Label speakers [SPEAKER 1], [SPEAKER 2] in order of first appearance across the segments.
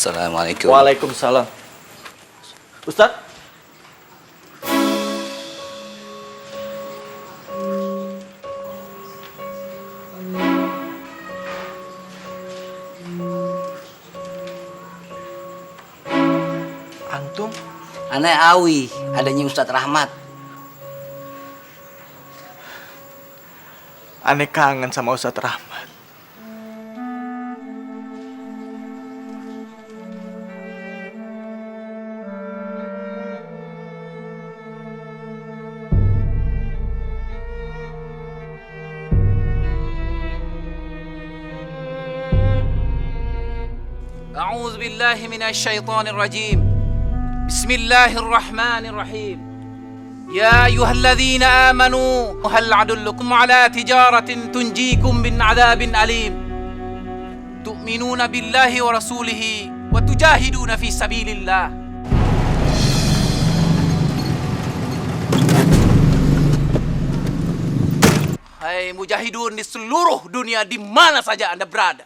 [SPEAKER 1] Assalamualaikum.
[SPEAKER 2] Waalaikumsalam. Ustaz? Antum?
[SPEAKER 1] Ane Awi, adanya Ustadz Rahmat.
[SPEAKER 2] Ane kangen sama Ustadz Rahmat.
[SPEAKER 3] أعوذ بالله من الشيطان الرجيم بسم الله الرحمن الرحيم يا أيها الذين آمنوا هل أدلكم على تجارة تنجيكم من عذاب أليم تؤمنون بالله ورسوله وتجاهدون في سبيل الله. Hai mujahidun di seluruh dunia di mana saja Anda berada,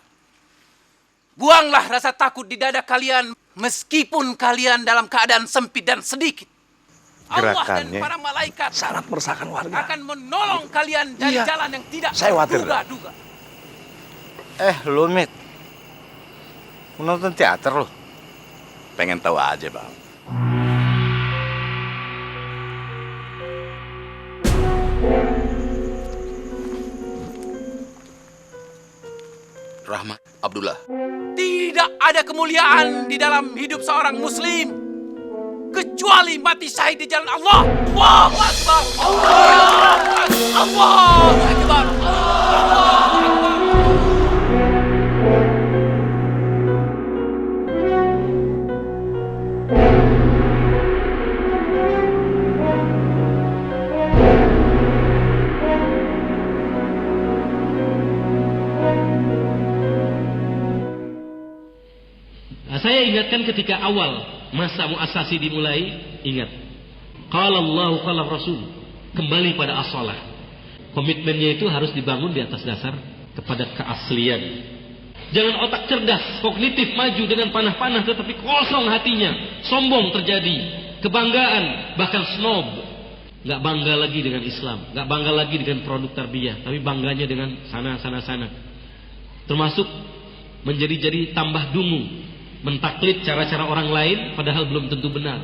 [SPEAKER 3] buanglah rasa takut di dada kalian meskipun kalian dalam keadaan sempit dan sedikit. Allah dan para malaikat
[SPEAKER 4] sangat meresahkan warga.
[SPEAKER 3] akan menolong kalian dari jalan yang tidak terduga-duga.
[SPEAKER 4] Lu Mit, menonton teater lu?
[SPEAKER 5] Pengen tahu aja, Bang. Rahmat Abdullah.
[SPEAKER 3] Tidak ada kemuliaan di dalam hidup seorang muslim kecuali mati syahid di jalan Allah. Allahu Akbar. Allahu Akbar.
[SPEAKER 6] Saya ingatkan ketika awal masa muasasi dimulai, ingat. Qala Allah, qala Rasul. Kembali pada as-shalah. Komitmennya itu harus dibangun di atas dasar kepada keaslian. Jangan otak cerdas, kognitif maju dengan panah-panah tetapi kosong hatinya. Sombong terjadi, kebanggaan, bahkan snob. Gak bangga lagi dengan Islam, gak bangga lagi dengan produk tarbiyah, tapi bangganya dengan sana. Termasuk menjadi tambah dungu, mentaklid cara-cara orang lain padahal belum tentu benar.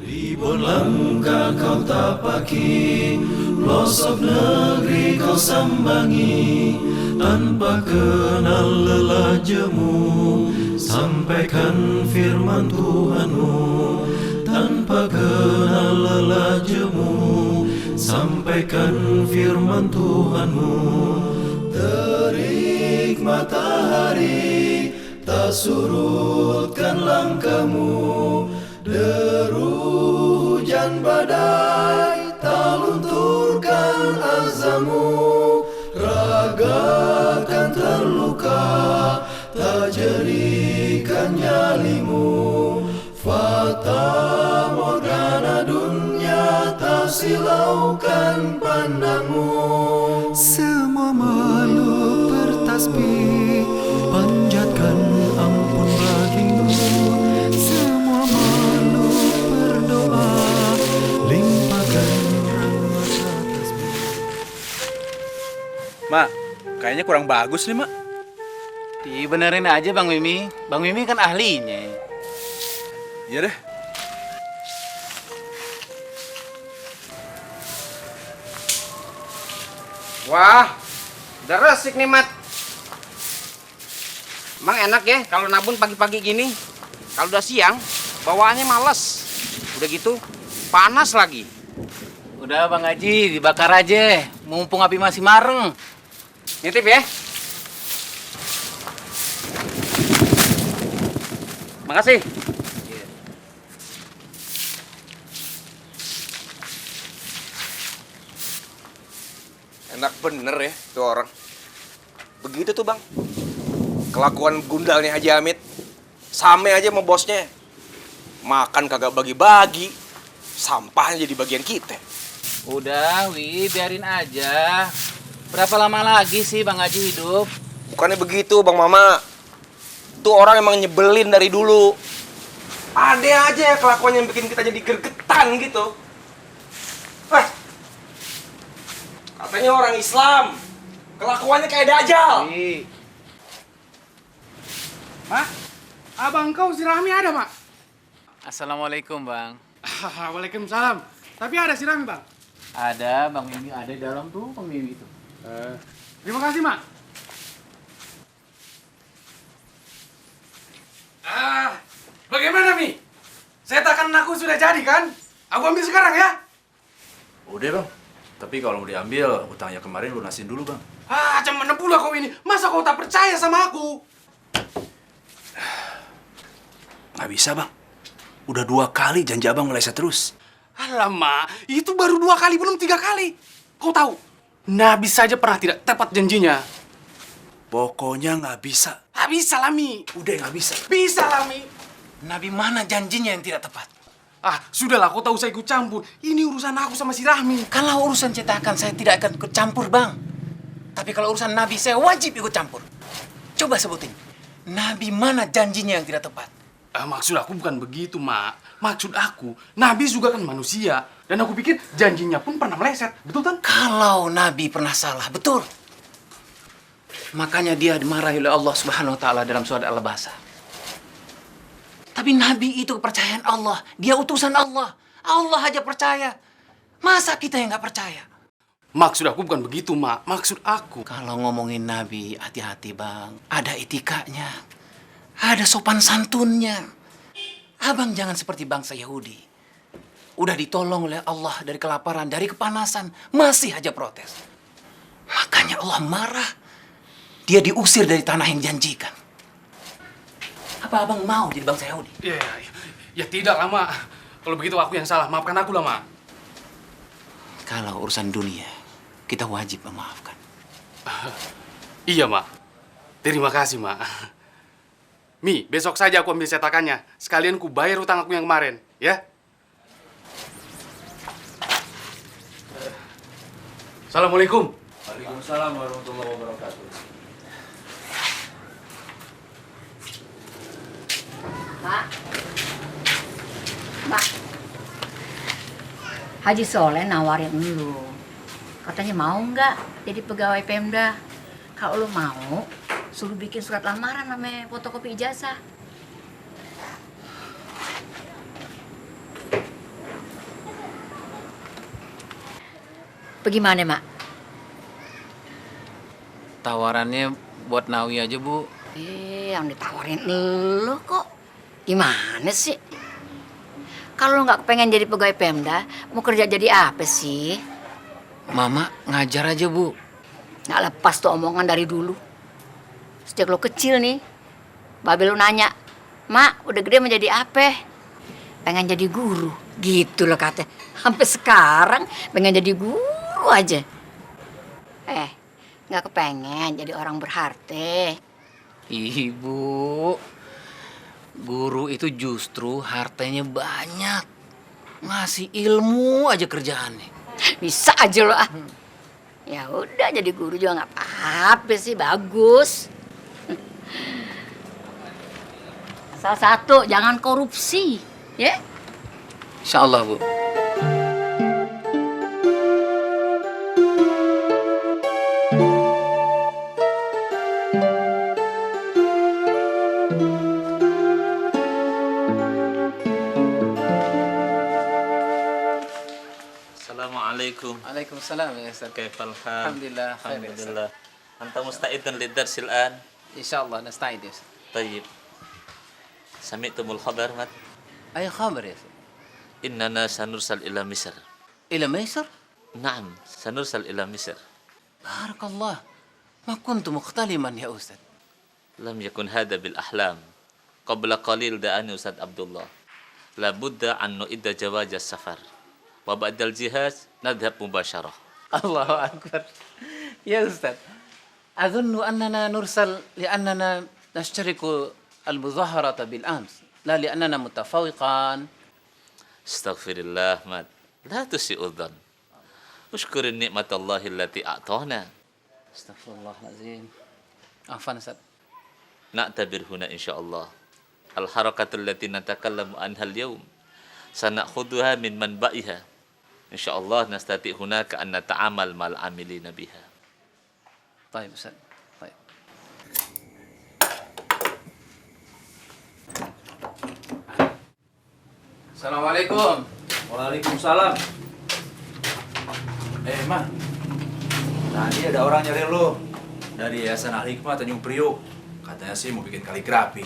[SPEAKER 7] Ribuan langkah kau tapaki, pelosok negeri kau sambangi, tanpa kenal lelah jemu, sampaikan firman Tuhanmu. Tanpa kenal lelah jemu, sampaikan firman Tuhanmu. Terik matahari tak surutkan langkahmu, deru hujan badai tak lunturkan azammu. Raga kan terluka tak jerikan nyalimu, fata morgana dunia tak silaukan pandangmu. Semua makhluk bertasbih panjatkan ampun bagimu, semua makhluk berdoa limpahkan rahmat atasmu.
[SPEAKER 2] Mak, kayaknya kurang bagus nih, Mak.
[SPEAKER 3] Dibenerin aja Bang Mimi. Bang Mimi kan ahlinya.
[SPEAKER 2] Iya deh.
[SPEAKER 8] Wah, udah resik nih, Mat. Emang enak ya kalau nabun pagi-pagi gini. Kalau udah siang, bawaannya males. Udah gitu, panas lagi.
[SPEAKER 3] Udah Bang Haji, dibakar aja. Mumpung api masih mareng.
[SPEAKER 8] Nitip ya. Makasih.
[SPEAKER 9] Enak bener ya tuh orang. Begitu tuh, Bang. Kelakuan gundalnya Haji Hamid. Same aja sama bosnya. Makan kagak bagi-bagi. Sampahnya jadi bagian kita.
[SPEAKER 3] Udah, Wi, biarin aja. Berapa lama lagi sih Bang Haji hidup?
[SPEAKER 9] Bukannya begitu, Bang Mama. Tuh orang emang nyebelin dari dulu. Ada aja ya kelakuan yang bikin kita jadi gergetan gitu. Katanya orang Islam, kelakuannya kayak dajjal.
[SPEAKER 8] Mak, abang kau si Rahmi ada, Mak?
[SPEAKER 3] Assalamualaikum, Bang.
[SPEAKER 8] Waalaikumsalam. Tapi ada si Rahmi, Bang?
[SPEAKER 3] Ada, Bang Mimi ada di dalam tuh, Bang Mimi itu.
[SPEAKER 8] Terima kasih, Mak. Bagaimana, Mi? Setakan aku sudah jadi, kan? Aku ambil sekarang, ya?
[SPEAKER 2] Udah bang. Tapi kalau mau diambil, utangnya kemarin lunasin dulu bang.
[SPEAKER 8] Macam mana pula kau ini? Masa kau tak percaya sama aku?
[SPEAKER 2] Nggak bisa bang. Udah 2 kali janji abang meleset terus.
[SPEAKER 8] Alamak, itu baru 2 kali, belum 3 kali. Kau tahu, Nabi saja pernah tidak tepat janjinya.
[SPEAKER 2] Pokoknya nggak bisa.
[SPEAKER 8] Bisa lah, Mi.
[SPEAKER 2] Udah nggak bisa.
[SPEAKER 8] Bisa lah, Mi.
[SPEAKER 3] Nabi mana janjinya yang tidak tepat?
[SPEAKER 8] Sudahlah, kau tahu saya ikut campur. Ini urusan aku sama si Rahmi.
[SPEAKER 3] Kalau urusan cetakan saya tidak akan ikut campur, Bang. Tapi kalau urusan Nabi saya wajib ikut campur. Coba sebutin, Nabi mana janjinya yang tidak tepat?
[SPEAKER 8] Maksud aku bukan begitu, Mak. Maksud aku, Nabi juga kan manusia. Dan aku pikir janjinya pun pernah meleset. Betul kan?
[SPEAKER 3] Kalau Nabi pernah salah, betul. Makanya dia dimarahi oleh Allah Subhanahu wa taala dalam surat Al-Baqarah. Tapi Nabi itu kepercayaan Allah. Dia utusan Allah. Allah aja percaya. Masa kita yang nggak percaya?
[SPEAKER 8] Maksud aku bukan begitu, Mak. Maksud aku.
[SPEAKER 3] Kalau ngomongin Nabi, hati-hati, Bang. Ada etikanya. Ada sopan santunnya. Abang jangan seperti bangsa Yahudi. Udah ditolong oleh Allah dari kelaparan, dari kepanasan. Masih aja protes. Makanya Allah marah. Dia diusir dari tanah yang janjikan. Apa abang mau jadi bangsa Yahudi?
[SPEAKER 8] Ya tidak lah, Mak. Kalau begitu aku yang salah. Maafkan aku lah, Mak.
[SPEAKER 3] Kalau urusan dunia, kita wajib memaafkan.
[SPEAKER 8] Iya, Mak. Terima kasih, Mak. Mi, besok saja aku ambil cetakannya. Sekalian ku bayar utang aku yang kemarin, ya? Assalamualaikum.
[SPEAKER 2] Waalaikumsalam warahmatullahi wabarakatuh.
[SPEAKER 10] Mbak, Haji Soleh nawarin lu. Katanya mau nggak jadi pegawai Pemda. Kalau lu mau, suruh bikin surat lamaran sama fotokopi ijazah. Bagaimana, Mak?
[SPEAKER 3] Tawarannya buat Nawi aja, Bu.
[SPEAKER 10] Yang ditawarin lu kok. Gimana sih? Kalau lu nggak pengen jadi pegawai Pemda, mau kerja jadi apa sih?
[SPEAKER 3] Mama ngajar aja, Bu.
[SPEAKER 10] Nggak lepas tuh omongan dari dulu. Sejak lu kecil nih, Babe lu nanya, Mak, udah gede mau jadi apa? Pengen jadi guru. Gitu loh katanya. Sampai sekarang pengen jadi guru aja. Nggak kepengen jadi orang berharta.
[SPEAKER 3] Ibu, guru itu justru hartanya banyak. Ngasih ilmu aja kerjaannya.
[SPEAKER 10] Bisa aja lo ah. Ya udah jadi guru juga nggak apa-apa sih, bagus. Salah satu, jangan korupsi, ya?
[SPEAKER 3] Insya Allah, Bu.
[SPEAKER 11] Assalamualaikum.
[SPEAKER 3] Waalaikumsalam ya Ustaz.
[SPEAKER 11] كيف الحال؟
[SPEAKER 3] الحمد لله خير
[SPEAKER 11] الحمد
[SPEAKER 3] يا أستاذ.
[SPEAKER 11] لله. أنت مستعد للدرس الآن؟
[SPEAKER 3] إن شاء الله نستعد يا أستاذ.
[SPEAKER 11] طيب. سمعتم الخبر مات؟
[SPEAKER 3] أي خبر يا أستاذ؟
[SPEAKER 11] إننا سنرسل إلى مصر.
[SPEAKER 3] إلى مصر؟
[SPEAKER 11] نعم، سنرسل إلى مصر.
[SPEAKER 3] بارك الله. ما كنت مختلما يا أستاذ.
[SPEAKER 11] لم يكن هذا بالأحلام. قبل قليل دعاني أستاذ عبد الله. لابد أن نعد جواز السفر. وبعد الجهاز نذهب مباشرة.
[SPEAKER 3] الله أكبر. يا أستاذ، أظن أننا نرسل لأننا نشترك المظاهرة بالأمس، لا لأننا متفوقان.
[SPEAKER 11] استغفر الله مات. لا تسيء الظن. اشكر النعمة الله التي أعطانا.
[SPEAKER 3] استغفر الله العظيم. عفوا أستاذ.
[SPEAKER 11] na'tabir huna insyaallah. Al-harakatul lati natakallamu anha al-yawm sanakhuduha min manba'iha. Insyaallah nastati hunaka an nata'amal mal amilina biha.
[SPEAKER 3] Baik, Ustaz. Baik. Assalamualaikum.
[SPEAKER 2] Waalaikumsalam. Ma. Tadi ada orang nyari lo dari Yayasan Al Hikmah Tanjung Priok. Katanya sih mau bikin kaligrafi.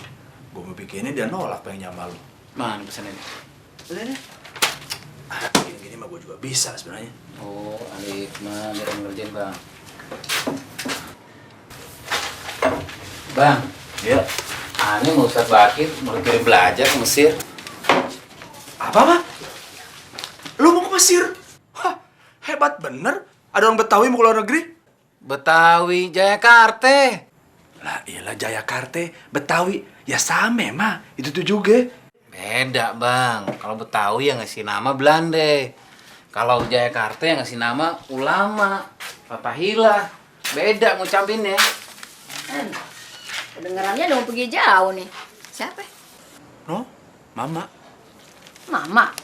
[SPEAKER 2] Gue mau bikinnya dia nolak pengen nyama lo.
[SPEAKER 3] Mana pesannya?
[SPEAKER 2] Udah. Gini mah gue juga bisa sebenarnya.
[SPEAKER 3] Oh, Alif mah biar ngerjain, Bang. Bang.
[SPEAKER 2] Ya.
[SPEAKER 3] Aneh mau Ustaz Bakir mau kirim belajar ke Mesir.
[SPEAKER 2] Apa, Mah? Lu mau ke Mesir? Hah, hebat bener. Ada orang Betawi mau ke luar negeri?
[SPEAKER 3] Betawi, Jayakarta.
[SPEAKER 2] Lah iyalah Jayakarta, Betawi. Ya sama, Mah. Itu tuh juga.
[SPEAKER 3] Beda, Bang. Kalau Betawi yang ngasih nama Belanda. Kalau Jayakarta yang ngasih nama ulama, Fatahillah. Beda ngucapinnya.
[SPEAKER 10] Kedengarannya udah mau pergi jauh nih. Siapa?
[SPEAKER 2] No, Mama.
[SPEAKER 10] Mama.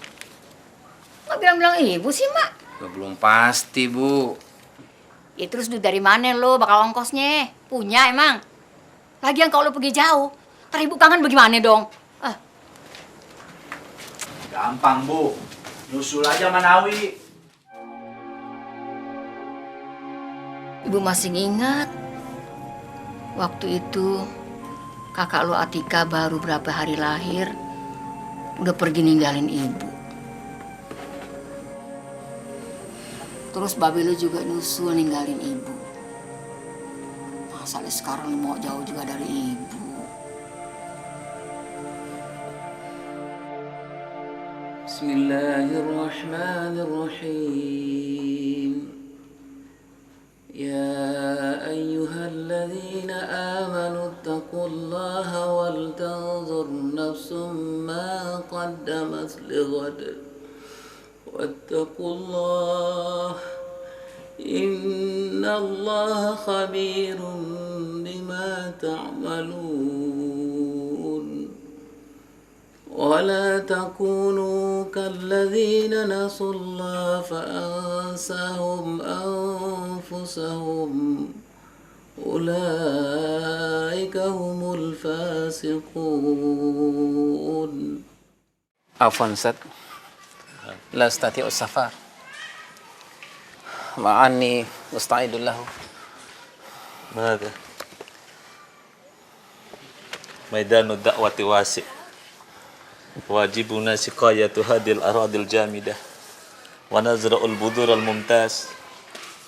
[SPEAKER 10] Nggak bilang-bilang ibu sih, Mak.
[SPEAKER 3] Belum pasti, Bu.
[SPEAKER 10] Ya terus duit dari mana lo bakal ongkosnya? Punya emang? Lagian kalau lo pergi jauh, ntar ibu kangen bagaimana dong?
[SPEAKER 2] Gampang, Bu. Nyusul aja Manawi.
[SPEAKER 10] Ibu masih ingat waktu itu kakak lo Atika baru berapa hari lahir udah pergi ninggalin ibu. Terus babe lo juga nyusul ninggalin ibu. Masalahnya sekarang lo mau jauh juga dari ibu.
[SPEAKER 3] Bismillahirrahmanirrahim. Ya ayyuhalladzina amanu taqullaha wal tanzur nafsum ma qaddamat lighad. Wattaqullah innallaha khabirun bima ta'malun. ولا تكونوا كالذين نسوا الله فأنساهم أنفسهم أولئك هم الفاسقون. عفوا أستاذ لا أستطيع السفر مع أني مستعد له.
[SPEAKER 11] ماذا؟ ميدان الدعوة واسع wajibuna siqayatu hadil aradil jamidah wa nazra'ul budur al mumtaz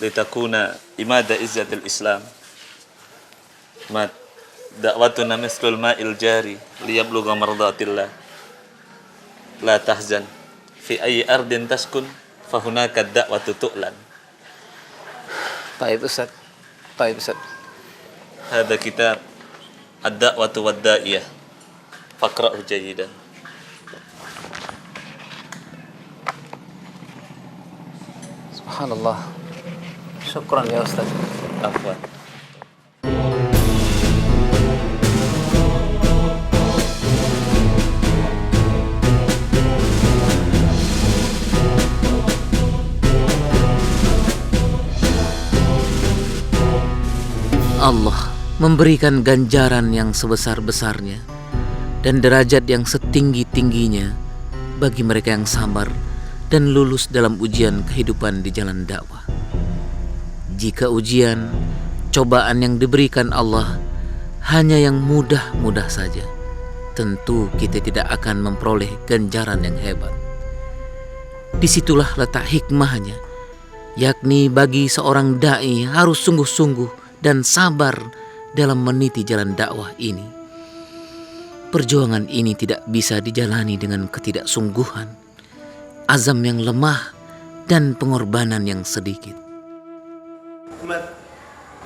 [SPEAKER 11] litakuna imada izzatil islam mat da'watuna mislul ma'il jari liyablugha mardatillah la tahzan fi ayyi ardin taskun fahunaka da'watu tu'lan.
[SPEAKER 3] Baik Ustaz. Baik Ustaz.
[SPEAKER 11] Hada kitab ad-da'watu wad-da'iyah faqra'hu jayidan.
[SPEAKER 3] Subhanallah. Syukran ya Ustaz.
[SPEAKER 11] Afwan.
[SPEAKER 12] Allah memberikan ganjaran yang sebesar-besarnya dan derajat yang setinggi-tingginya bagi mereka yang sabar dan lulus dalam ujian kehidupan di jalan dakwah. Jika ujian, cobaan yang diberikan Allah hanya yang mudah-mudah saja, tentu kita tidak akan memperoleh ganjaran yang hebat. Disitulah letak hikmahnya, yakni bagi seorang da'i harus sungguh-sungguh dan sabar dalam meniti jalan dakwah ini. Perjuangan ini tidak bisa dijalani dengan ketidaksungguhan, azam yang lemah, dan pengorbanan yang sedikit.
[SPEAKER 13] Ahmad,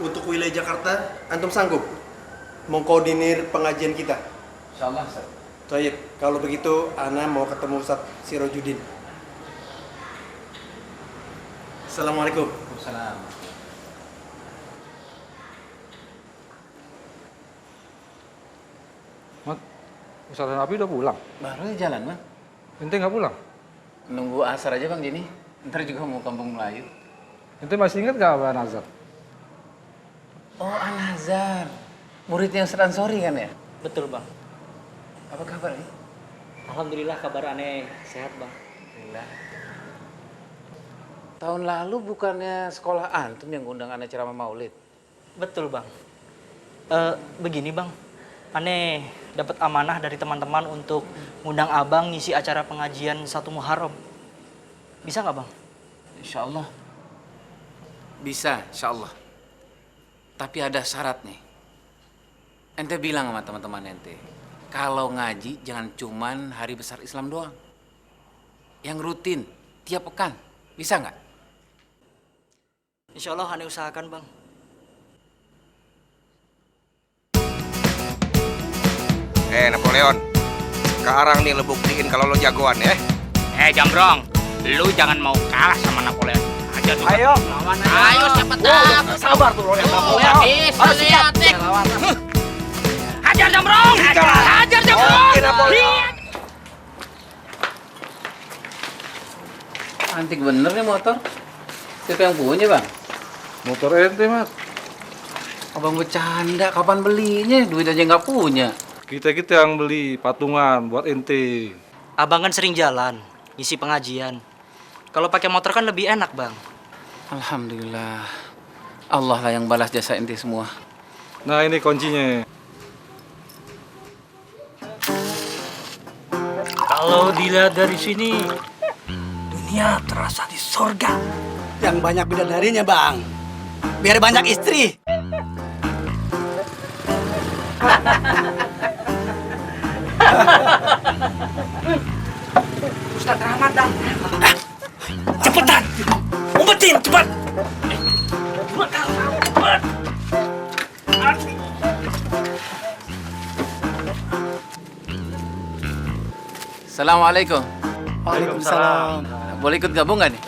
[SPEAKER 13] untuk wilayah Jakarta, antum sanggup mengkoordinir pengajian kita?
[SPEAKER 3] Insyaallah, Ustaz.
[SPEAKER 13] Baik, kalau begitu ana mau ketemu Ustaz Sirojudin. Assalamualaikum.
[SPEAKER 3] Waalaikumsalam.
[SPEAKER 13] 「
[SPEAKER 14] Ustaz dan Abi udah pulang?
[SPEAKER 3] Baru jalan, Bang.
[SPEAKER 14] Ente nggak pulang?
[SPEAKER 3] Nunggu asar aja, Bang, Jini. Ntar juga mau kampung Melayu.
[SPEAKER 14] Ente masih ingat nggak Abah Nazar?
[SPEAKER 3] Oh, Al-Azhar. Muridnya Ustaz Ansori kan ya?
[SPEAKER 15] Betul, Bang.
[SPEAKER 3] Apa kabar nih?
[SPEAKER 15] Alhamdulillah kabar aneh sehat, Bang.
[SPEAKER 3] Alhamdulillah. Tahun lalu bukannya sekolah antum yang ngundang aneh ceramah maulid?
[SPEAKER 15] Betul, Bang. Begini, Bang. Aneh dapat amanah dari teman-teman untuk ngundang Abang ngisi acara pengajian 1 Muharram. Bisa nggak, Bang?
[SPEAKER 3] Insya Allah. Bisa, insya Allah. Tapi ada syarat nih. Ente bilang sama teman-teman ente, kalau ngaji jangan cuman hari besar Islam doang. Yang rutin, tiap pekan. Bisa nggak?
[SPEAKER 15] Insya Allah aneh usahakan, Bang.
[SPEAKER 9] Napoleon, sekarang nih lo buktiin kalau lo jagoan ya.
[SPEAKER 16] Jambrong, lu jangan mau kalah sama Napoleon.
[SPEAKER 9] Ayo,
[SPEAKER 16] lawan aja. Ayo, siapa tahu.
[SPEAKER 9] Sabar tuh lo yang Napoleon.
[SPEAKER 16] Bisa lihat nih. Hajar Jambrong, hajar Jambrong.
[SPEAKER 3] Antik bener nih motor. Siapa yang punya, Bang?
[SPEAKER 14] Motor ente, Mat.
[SPEAKER 3] Abang bercanda, kapan belinya? Duit aja nggak punya.
[SPEAKER 14] Kita yang beli patungan buat ente.
[SPEAKER 15] Abang kan sering jalan, ngisi pengajian. Kalau pakai motor kan lebih enak, Bang.
[SPEAKER 3] Alhamdulillah. Allah lah yang balas jasa ente semua.
[SPEAKER 14] Nah, ini kuncinya.
[SPEAKER 15] Kalau dilihat dari sini,
[SPEAKER 17] dunia terasa di sorga. Yang banyak bidadarinya, Bang. Biar banyak istri.
[SPEAKER 16] Ustaz Rahmat dah.
[SPEAKER 17] Cepetan, umpetin cepat.
[SPEAKER 3] Assalamualaikum.
[SPEAKER 17] Waalaikumsalam.
[SPEAKER 3] Boleh ikut gabung nggak nih?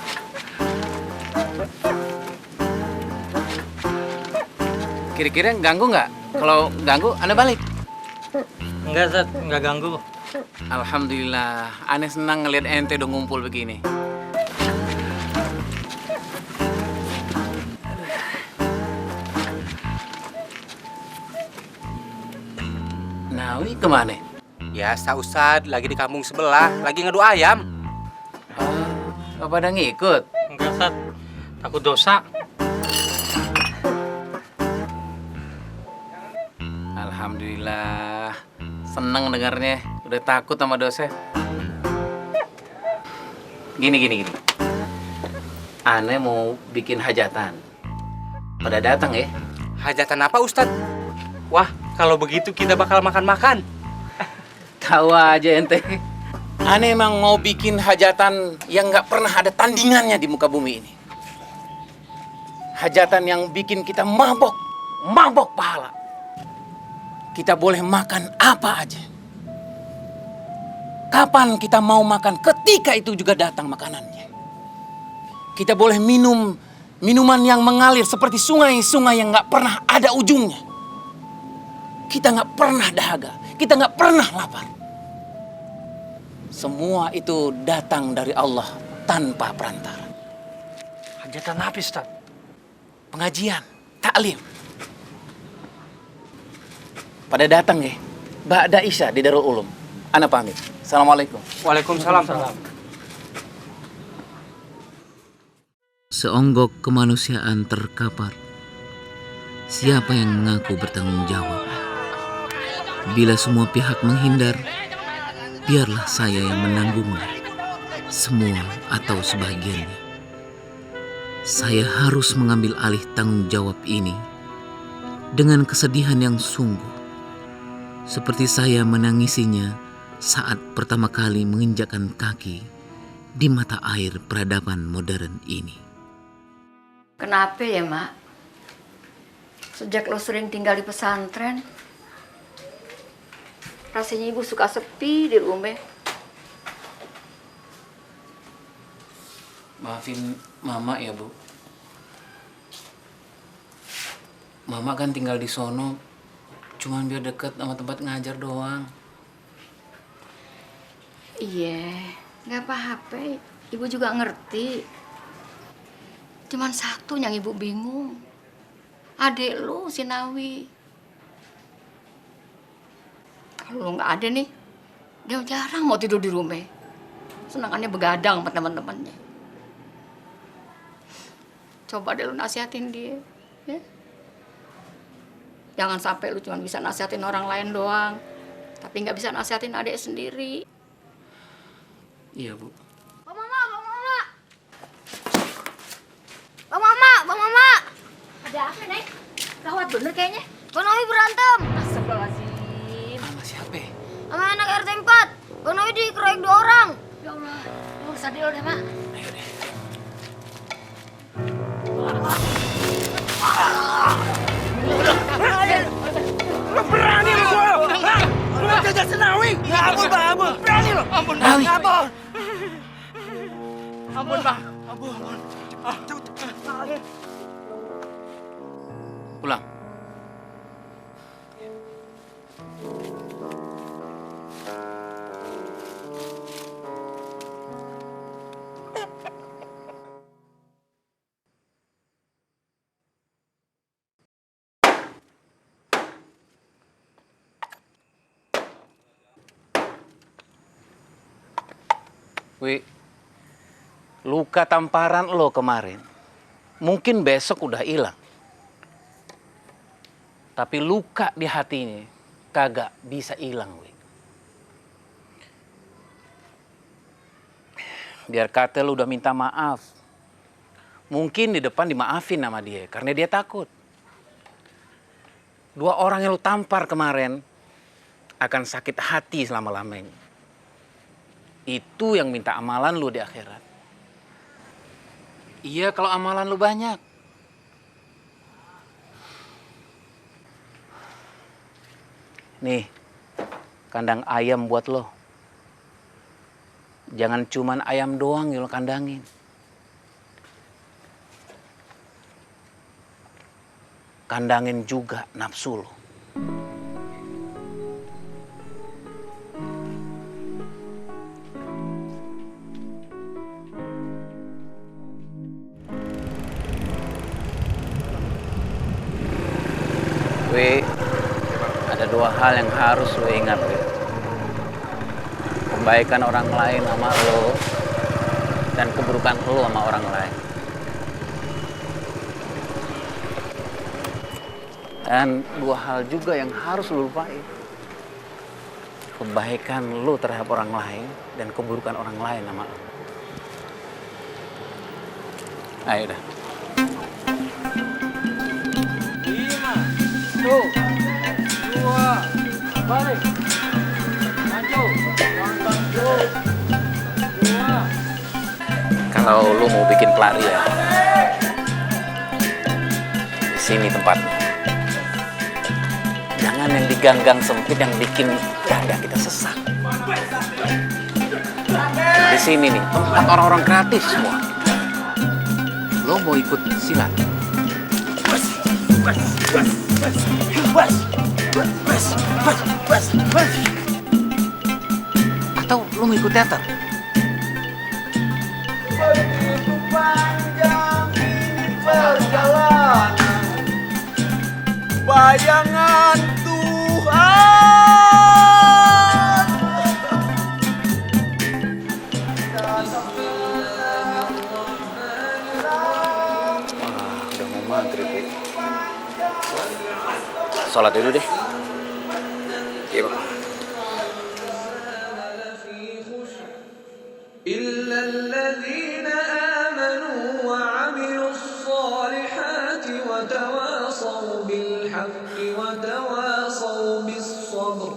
[SPEAKER 3] Kira-kira ganggu nggak? Kalau ganggu, Anda balik.
[SPEAKER 15] Enggak, Zat. Enggak ganggu.
[SPEAKER 3] Alhamdulillah. Ane senang ngeliat ente udah ngumpul begini. Nawi kemana?
[SPEAKER 16] Biasa Ustaz, lagi di kampung sebelah, lagi ngadu ayam.
[SPEAKER 3] Apa pada ngikut?
[SPEAKER 15] Enggak, Zat. Takut dosa.
[SPEAKER 3] Alhamdulillah. Seneng dengarnya. Udah takut sama dosa. Gini. Ane mau bikin hajatan. Pada datang ya?
[SPEAKER 16] Hajatan apa Ustaz? Wah, kalau begitu kita bakal makan-makan.
[SPEAKER 3] Tahu aja ente. Ane emang mau bikin hajatan yang nggak pernah ada tandingannya di muka bumi ini. Hajatan yang bikin kita mabok pahala. Kita boleh makan apa aja. Kapan kita mau makan, ketika itu juga datang makanannya. Kita boleh minum minuman yang mengalir seperti sungai-sungai yang nggak pernah ada ujungnya. Kita nggak pernah dahaga, kita nggak pernah lapar. Semua itu datang dari Allah tanpa perantara.
[SPEAKER 17] Hajatan apa, Ustaz?
[SPEAKER 3] Pengajian, taklim. Pada datang ya, ba'da Isya di Darul Ulum. Ana pamit. Assalamualaikum.
[SPEAKER 16] Waalaikumsalam.
[SPEAKER 12] Seonggok kemanusiaan terkapar. Siapa yang mengaku bertanggung jawab? Bila semua pihak menghindar, biarlah saya yang menanggungnya. Semua atau sebagiannya. Saya harus mengambil alih tanggung jawab ini dengan kesedihan yang sungguh. Seperti saya menangisinya saat pertama kali menginjakkan kaki di mata air peradaban modern ini.
[SPEAKER 10] Kenapa ya, Mak? Sejak lo sering tinggal di pesantren, rasanya ibu suka sepi di rumah.
[SPEAKER 3] Maafin Mama ya, Bu. Mama kan tinggal di sono cuman biar deket sama tempat ngajar doang.
[SPEAKER 10] Iya, nggak apa-apa. Ibu juga ngerti. Cuman satu yang ibu bingung. Adek lu, si Nawi. Kalau lu nggak ada nih, dia jarang mau tidur di rumah. Senangannya begadang sama teman-temannya. Coba deh lu nasihatin dia, ya. Jangan sampai lu cuma bisa nasihatin orang lain doang, tapi nggak bisa nasihatin adek sendiri.
[SPEAKER 12] Iya, Bu.
[SPEAKER 18] Bang Mama, Bang Mama. Bang Mama, Bang Mama.
[SPEAKER 10] Ada apa, Nek? Gawat bener kayaknya.
[SPEAKER 18] Bang Nawi berantem.
[SPEAKER 10] Astagfirullahaladzim.
[SPEAKER 12] Sama siapa?
[SPEAKER 18] Sama anak RT 4. Bang Nawi dikeroyok 2 orang.
[SPEAKER 10] Ya Allah, lu sadar deh, Mak.
[SPEAKER 12] Ayo deh.
[SPEAKER 17] Berani lu gua. Lu jaga Senawi. Ampun, Bang, ampun. Berani lu. Ampun, Bang. Ampun.
[SPEAKER 15] Ampun, Bang.
[SPEAKER 17] Ampun.
[SPEAKER 12] Pulang.
[SPEAKER 3] Wi, luka tamparan lo kemarin, mungkin besok udah hilang. Tapi luka di hatinya kagak bisa hilang, Wi. Biar kata lu udah minta maaf. Mungkin di depan dimaafin sama dia, karena dia takut. 2 orang yang lu tampar kemarin akan sakit hati selama-lamanya. Itu yang minta amalan lu di akhirat. Iya, kalau amalan lu banyak. Nih, kandang ayam buat lo. Jangan cuman ayam doang yang lo kandangin. Kandangin juga nafsu lo. Wi, ada 2 hal yang harus lo ingat, Wi. Kebaikan orang lain sama lo dan keburukan lo sama orang lain. Dan 2 hal juga yang harus lo lupain. Kebaikan lo terhadap orang lain dan keburukan orang lain sama lo. Ayo dah.
[SPEAKER 17] 1, 2, balik. Maju. Maju. 2.
[SPEAKER 3] Kalau lu mau bikin pelarian, di sini tempatnya. Jangan yang diganggang sempit yang bikin dada kita sesak. Di sini nih, tempat orang-orang kreatif semua. Lo mau ikut silat? Atau lo mau ikut teater?
[SPEAKER 7] Begitu panjang ini perjalanan, bayangan Tuhan.
[SPEAKER 3] Udah mau maghrib. Sholat dulu deh. Iya, Pak.
[SPEAKER 7] إلا الذين آمنوا وعملوا الصالحات وتواصوا بالحق وتواصوا بالصبر.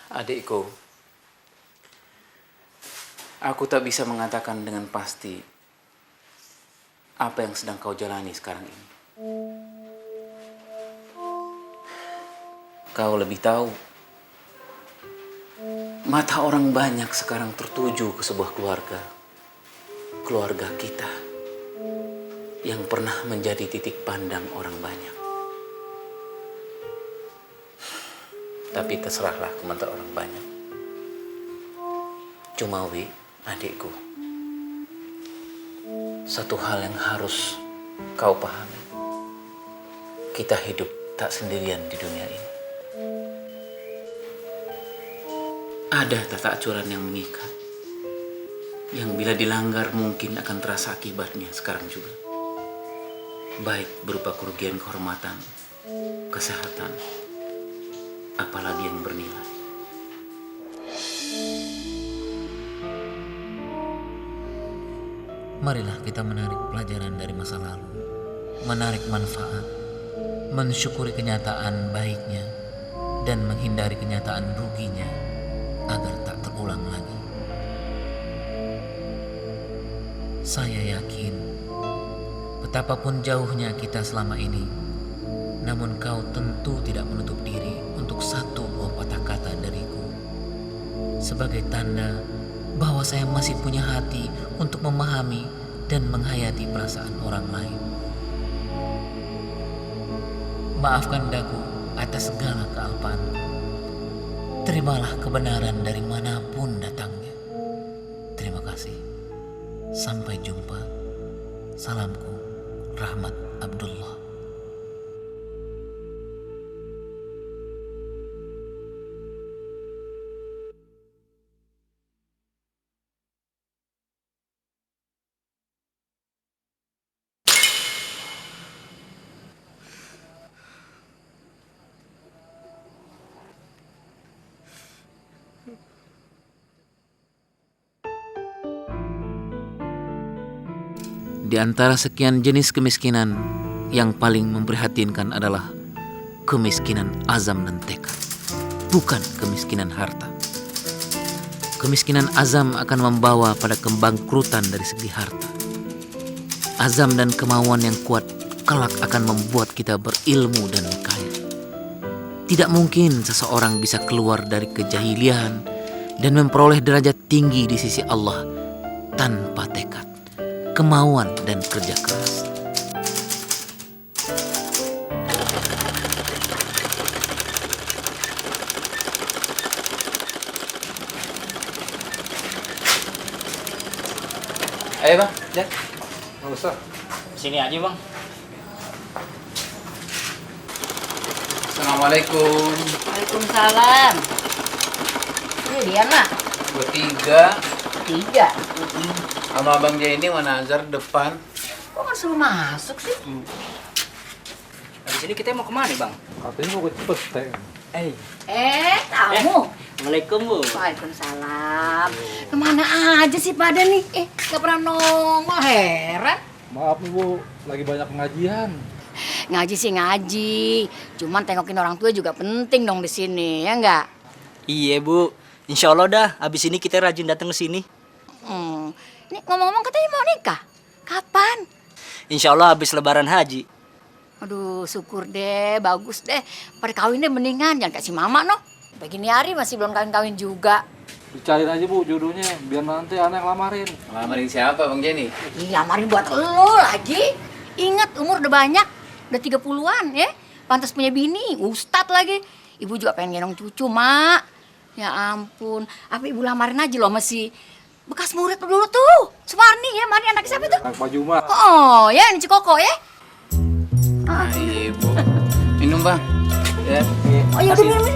[SPEAKER 3] Adikku, aku tak bisa mengatakan dengan pasti apa yang sedang kau jalani sekarang ini. Kau lebih tahu. Mata orang banyak sekarang tertuju ke sebuah keluarga. Keluarga kita.
[SPEAKER 12] yang pernah menjadi titik pandang orang banyak. Tapi terserahlah komentar orang banyak. Cuma Wi, adikku, satu hal yang harus kau pahami. Kita hidup tak sendirian di dunia ini. Ada tata aturan yang mengikat, yang bila dilanggar mungkin akan terasa akibatnya sekarang juga. Baik berupa kerugian kehormatan, kesehatan, apalagi yang bernilai. Marilah kita menarik pelajaran dari masa lalu, menarik manfaat, mensyukuri kenyataan baiknya, dan menghindari kenyataan ruginya agar tak terulang lagi. Saya yakin betapapun jauhnya kita selama ini, namun kau tentu tidak menutup diri untuk satu dua patah kata dariku sebagai tanda bahwa saya masih punya hati untuk memahami dan menghayati perasaan orang lain. Maafkan daku atas segala kealpaanku. Terimalah kebenaran dari manapun datangnya. Terima kasih. Sampai jumpa. Salamku, Rahmat Abdullah. Di antara sekian jenis kemiskinan, yang paling memprihatinkan adalah kemiskinan azam dan tekad, bukan kemiskinan harta. Kemiskinan azam akan membawa pada kebangkrutan dari segi harta. Azam dan kemauan yang kuat kelak akan membuat kita berilmu dan kaya. Tidak mungkin seseorang bisa keluar dari kejahilian dan memperoleh derajat tinggi di sisi Allah tanpa tekad, kemauan, dan kerja keras.
[SPEAKER 3] Ayo bang, Jack.
[SPEAKER 14] Nggak usah.
[SPEAKER 15] Sini aja bang.
[SPEAKER 3] Assalamualaikum.
[SPEAKER 10] Waalaikumsalam. Ini dia mah.
[SPEAKER 3] Bertiga.
[SPEAKER 10] Tiga.
[SPEAKER 3] Sama Abang Jenny mana Azhar depan.
[SPEAKER 10] Kok nggak suruh masuk sih?
[SPEAKER 15] Habis ini kita mau kemana bang?
[SPEAKER 14] Katanya mau ke Cipete.
[SPEAKER 10] Tamu.
[SPEAKER 15] Assalamualaikum bu.
[SPEAKER 10] Waalaikumsalam. Kemana aja sih pada nih? Nggak pernah nongol, heran.
[SPEAKER 14] Maaf nih Bu, lagi banyak pengajian.
[SPEAKER 10] Ngaji sih ngaji, cuman tengokin orang tua juga penting dong di sini, ya nggak?
[SPEAKER 15] Iya bu, insya Allah dah. Abis ini kita rajin datang ke sini.
[SPEAKER 10] Ini ngomong-ngomong katanya mau nikah, kapan?
[SPEAKER 15] Insya Allah habis Lebaran Haji.
[SPEAKER 10] Aduh, syukur deh, bagus deh. Pada kawin deh mendingan, jangan kasih mama noh. Begini hari masih belum kawin-kawin juga.
[SPEAKER 14] Dicariin aja Bu jodohnya, biar nanti anak lamarin.
[SPEAKER 3] Lamarin siapa Bang Jenny?
[SPEAKER 10] Ih, lamarin buat lo lagi. Ingat umur udah banyak, udah 30-an ya. Pantas punya bini, ustad lagi. Ibu juga pengen gendong cucu, Mak. Ya ampun, apa ibu lamarin aja loh masih bekas murid dulu tuh. Sumarni ya, Mari anak siapa tuh?
[SPEAKER 14] Anak Pak Juma.
[SPEAKER 10] Oh, ya ini Cikoko ya.
[SPEAKER 3] Nah, Ibu. Minum Bang. Ya.
[SPEAKER 10] Oh ya udah minum.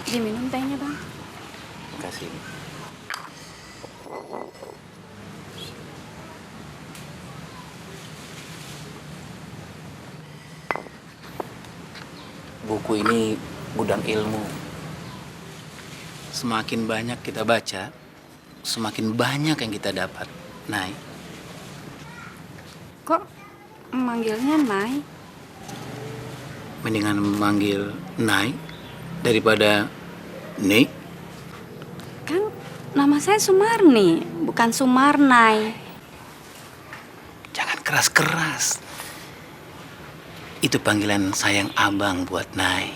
[SPEAKER 10] Diminum tehnya bang.
[SPEAKER 12] Makasih. Buku ini gudang ilmu. Semakin banyak kita baca, semakin banyak yang kita dapat. Nay.
[SPEAKER 18] Kok manggilnya Nay?
[SPEAKER 12] mendingan memanggil Nay daripada Nik.
[SPEAKER 19] Kan nama saya Sumarni, bukan Sumarnai.
[SPEAKER 12] Jangan keras-keras. Itu panggilan sayang abang buat Nay.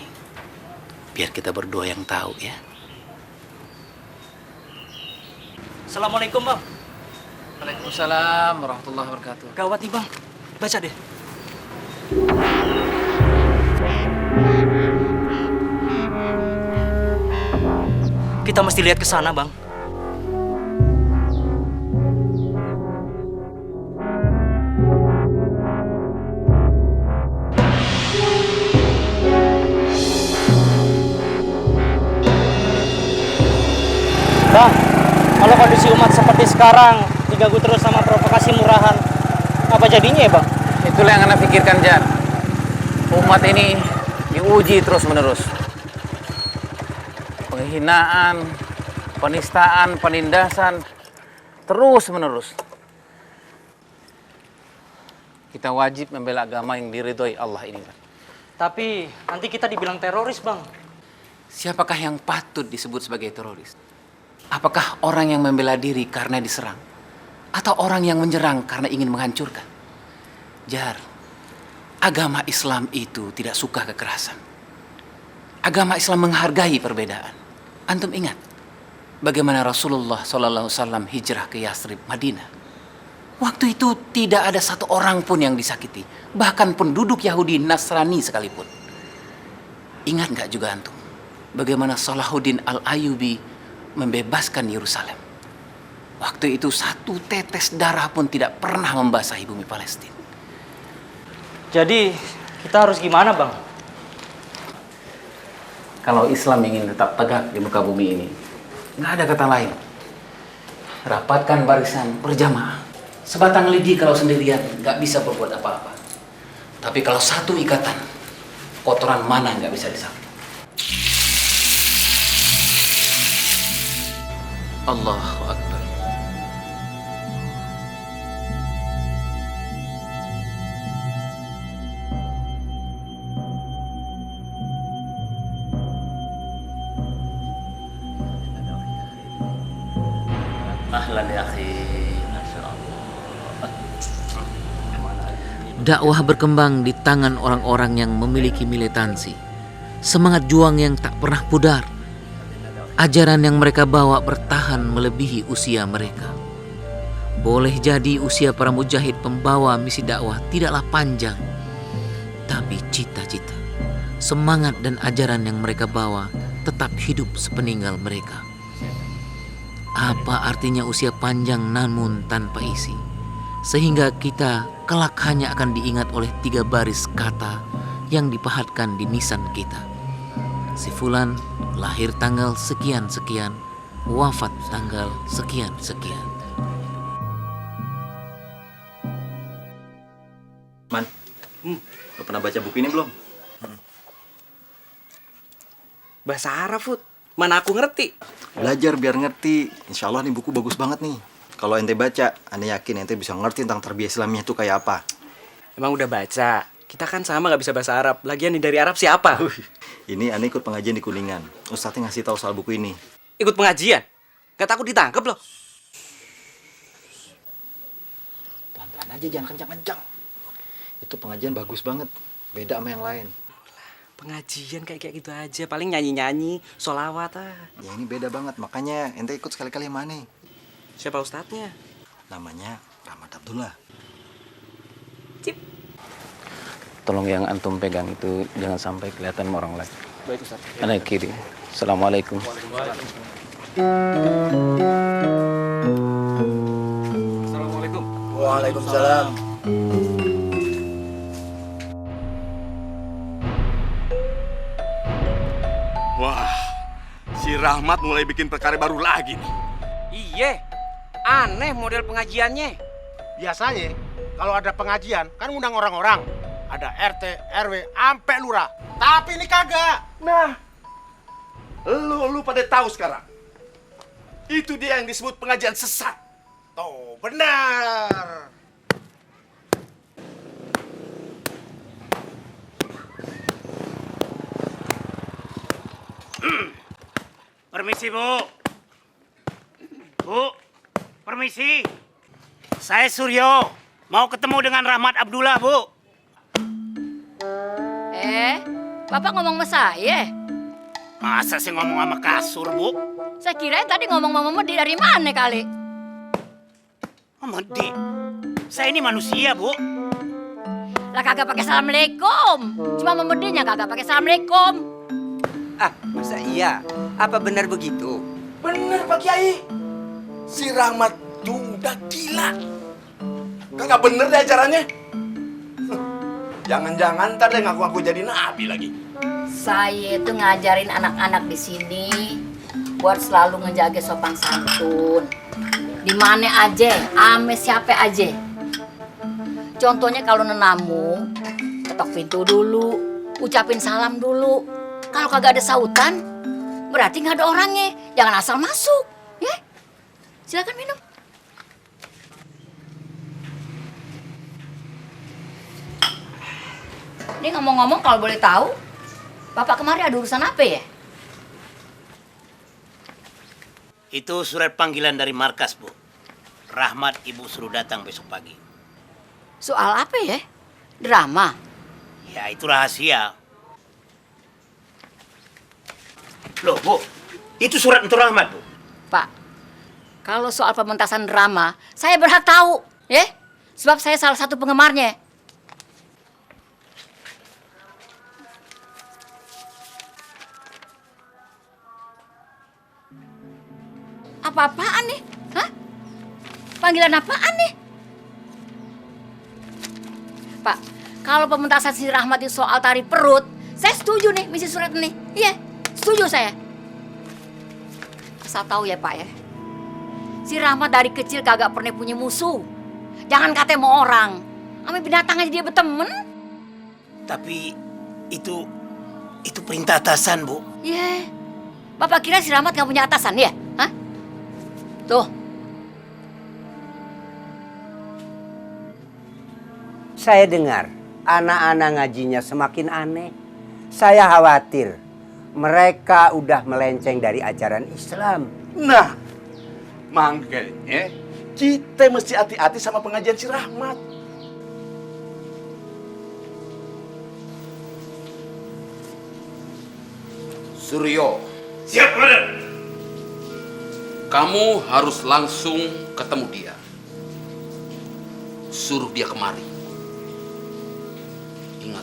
[SPEAKER 12] Biar kita berdua yang tahu ya.
[SPEAKER 15] Assalamualaikum, Bang.
[SPEAKER 3] Waalaikumsalam warahmatullahi wabarakatuh.
[SPEAKER 15] Gawat nih, Bang. Baca deh. Kita mesti lihat ke sana, Bang. Bang, kalau kondisi umat seperti sekarang diganggu terus sama provokasi murahan, apa jadinya ya, Bang?
[SPEAKER 3] Itulah yang Anda pikirkan, Jan. Umat ini diuji terus-menerus. Penghinaan, penistaan, penindasan, terus-menerus. Kita wajib membela agama yang diridhoi Allah ini.
[SPEAKER 15] Tapi nanti kita dibilang teroris, Bang.
[SPEAKER 3] Siapakah yang patut disebut sebagai teroris? Apakah orang yang membela diri karena diserang? Atau orang yang menyerang karena ingin menghancurkan? Jar, agama Islam itu tidak suka kekerasan. Agama Islam menghargai perbedaan. Antum ingat bagaimana Rasulullah SAW hijrah ke Yathrib, Madinah. Waktu itu tidak ada satu orang pun yang disakiti. Bahkan penduduk Yahudi Nasrani sekalipun. Ingat nggak juga antum bagaimana Salahuddin Al-Ayyubi membebaskan Yerusalem? Waktu itu satu tetes darah pun tidak pernah membasahi bumi Palestina.
[SPEAKER 15] Jadi kita harus gimana, Bang?
[SPEAKER 3] Kalau Islam ingin tetap tegak di muka bumi ini, nggak ada kata lain. Rapatkan barisan berjamaah. Sebatang lidi kalau sendirian nggak bisa berbuat apa-apa. Tapi kalau satu ikatan, kotoran mana nggak bisa disapu. Allahu Akbar.
[SPEAKER 11] Ahlan ya akhi.
[SPEAKER 12] Dakwah berkembang di tangan orang-orang yang memiliki militansi, semangat juang yang tak pernah pudar. Ajaran yang mereka bawa bertahan melebihi usia mereka. Boleh jadi usia para mujahid pembawa misi dakwah tidaklah panjang, tapi cita-cita, semangat dan ajaran yang mereka bawa tetap hidup sepeninggal mereka. Apa artinya usia panjang namun tanpa isi? Sehingga kita kelak hanya akan diingat oleh 3 baris kata yang dipahatkan di nisan kita. Si fulan lahir tanggal sekian-sekian, wafat tanggal sekian-sekian.
[SPEAKER 20] Man, lo pernah baca buku ini belum?
[SPEAKER 13] Bahasa Arab, Fut. Mana aku ngerti.
[SPEAKER 20] Belajar biar ngerti. Insya Allah nih buku bagus banget nih. Kalau ente baca, ane yakin ente bisa ngerti tentang tarbiyah Islamnya itu kayak apa.
[SPEAKER 13] Emang udah baca? Kita kan sama gak bisa bahasa Arab. Lagian nih dari Arab siapa?
[SPEAKER 20] Ini ane ikut pengajian di Kuningan. Ustadznya ngasih tahu soal buku ini.
[SPEAKER 13] Ikut pengajian? Gak takut ditangkap loh?
[SPEAKER 20] Pelan-pelan aja, jangan kencang-kencang. Itu pengajian bagus banget. Beda sama yang lain.
[SPEAKER 13] Pengajian kayak gitu aja. Paling nyanyi-nyanyi, sholawat ah.
[SPEAKER 20] Ya ini beda banget. Makanya ente ikut sekali-kali yang mana?
[SPEAKER 13] Siapa ustadznya?
[SPEAKER 20] Namanya Rahmat Abdullah.
[SPEAKER 3] Tolong yang antum pegang itu jangan sampai kelihatan sama orang lain.
[SPEAKER 13] Baik, Ustaz.
[SPEAKER 3] Ana kiri. Assalamualaikum.
[SPEAKER 13] Assalamualaikum.
[SPEAKER 20] Waalaikumsalam.
[SPEAKER 5] Wah, si Rahmat mulai bikin perkara baru lagi nih.
[SPEAKER 9] Iya, aneh model pengajiannya.
[SPEAKER 21] Biasanya kalau ada pengajian kan ngundang orang-orang. Ada RT, RW, ampe lurah. Tapi ini kagak.
[SPEAKER 5] Nah, lu pada tahu sekarang. Itu dia yang disebut pengajian sesat.
[SPEAKER 21] Tuh, benar.
[SPEAKER 1] Permisi, Bu. Bu, permisi. Saya Suryo. Mau ketemu dengan Rahmat Abdullah, Bu.
[SPEAKER 10] Bapak ngomong sama saya?
[SPEAKER 1] Masa sih ngomong sama kasur, Bu?
[SPEAKER 10] Saya kirain tadi ngomong sama Medi dari mana kali?
[SPEAKER 1] Medi? Saya ini manusia, Bu.
[SPEAKER 10] Lah kagak pakai assalamualaikum. Cuma Medinya kagak pakai assalamualaikum.
[SPEAKER 22] Ah, masa iya? Apa benar begitu?
[SPEAKER 5] Bener Pak Kiai. Si Rahmat tuh udah gila. Kagak bener deh acaranya. Jangan-jangan ntar deh ngaku-ngaku jadi nabi lagi.
[SPEAKER 10] Saya itu ngajarin anak-anak di sini buat selalu ngejaga sopan santun. Di mana aja, ame siapa aja. Contohnya kalau nenamu, ketok pintu dulu, ucapin salam dulu. Kalau kagak ada sautan, berarti nggak ada orangnya. Jangan asal masuk, ya. Silakan minum. Ini ngomong-ngomong kalau boleh tahu, Bapak kemarin ada urusan apa ya?
[SPEAKER 1] Itu surat panggilan dari markas, Bu. Rahmat Ibu suruh datang besok pagi.
[SPEAKER 10] Soal apa ya? Drama?
[SPEAKER 1] Ya, itu rahasia. Loh, Bu, itu surat untuk Rahmat, Bu.
[SPEAKER 10] Pak, kalau soal pementasan drama, saya berhak tahu, ya? Sebab saya salah satu penggemarnya. Apa-apaan nih? Hah? Panggilan apaan nih? Pak, kalau pementasan si Rahmat itu soal tari perut, saya setuju nih misi surat ini. Iya, setuju saya. Asal tahu ya Pak ya, si Rahmat dari kecil kagak pernah punya musuh. Jangan katanya mau orang, sama binatang aja dia berteman.
[SPEAKER 1] Tapi itu perintah atasan, Bu.
[SPEAKER 10] Iya, Bapak kira si Rahmat gak punya atasan ya? Hah? Tuh.
[SPEAKER 22] Saya dengar anak-anak ngajinya semakin aneh. Saya khawatir mereka udah melenceng dari ajaran Islam.
[SPEAKER 5] Nah, makanya kita mesti hati-hati sama pengajian si Rahmat.
[SPEAKER 23] Suryo,
[SPEAKER 1] siap, Komandan.
[SPEAKER 23] Kamu harus langsung ketemu dia. Suruh dia kemari. Ingat,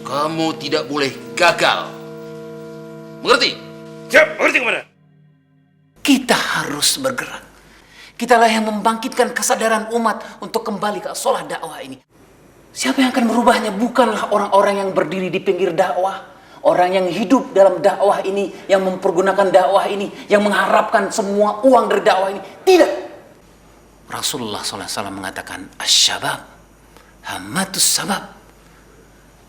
[SPEAKER 23] kamu tidak boleh gagal. Mengerti?
[SPEAKER 1] Siap, mengerti, Komandan.
[SPEAKER 3] Kita harus bergerak. Kitalah yang membangkitkan kesadaran umat untuk kembali ke asolah dakwah ini. Siapa yang akan merubahnya? Bukanlah orang-orang yang berdiri di pinggir dakwah. Orang yang hidup dalam dakwah ini, yang mempergunakan dakwah ini, yang mengharapkan semua uang dari dakwah ini. Tidak. Rasulullah SAW mengatakan, Asyabab, hamatus sabab.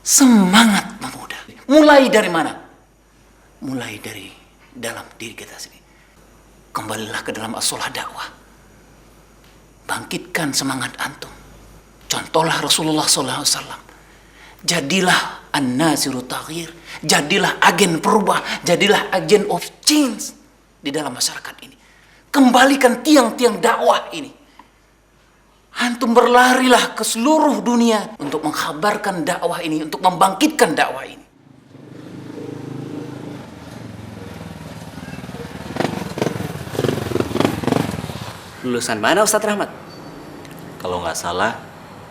[SPEAKER 3] Semangat pemuda. Mulai dari mana? Mulai dari dalam diri kita sendiri. Kembalilah ke dalam asolah dakwah. Bangkitkan semangat antum. Contohlah Rasulullah SAW. Jadilah an-naziru taghyir. Jadilah agen perubah. Jadilah agen of change di dalam masyarakat ini. Kembalikan tiang-tiang dakwah ini. Antum berlarilah ke seluruh dunia untuk menghabarkan dakwah ini, untuk membangkitkan dakwah ini.
[SPEAKER 13] Lulusan mana Ustadz Rahmat?
[SPEAKER 20] Kalau nggak salah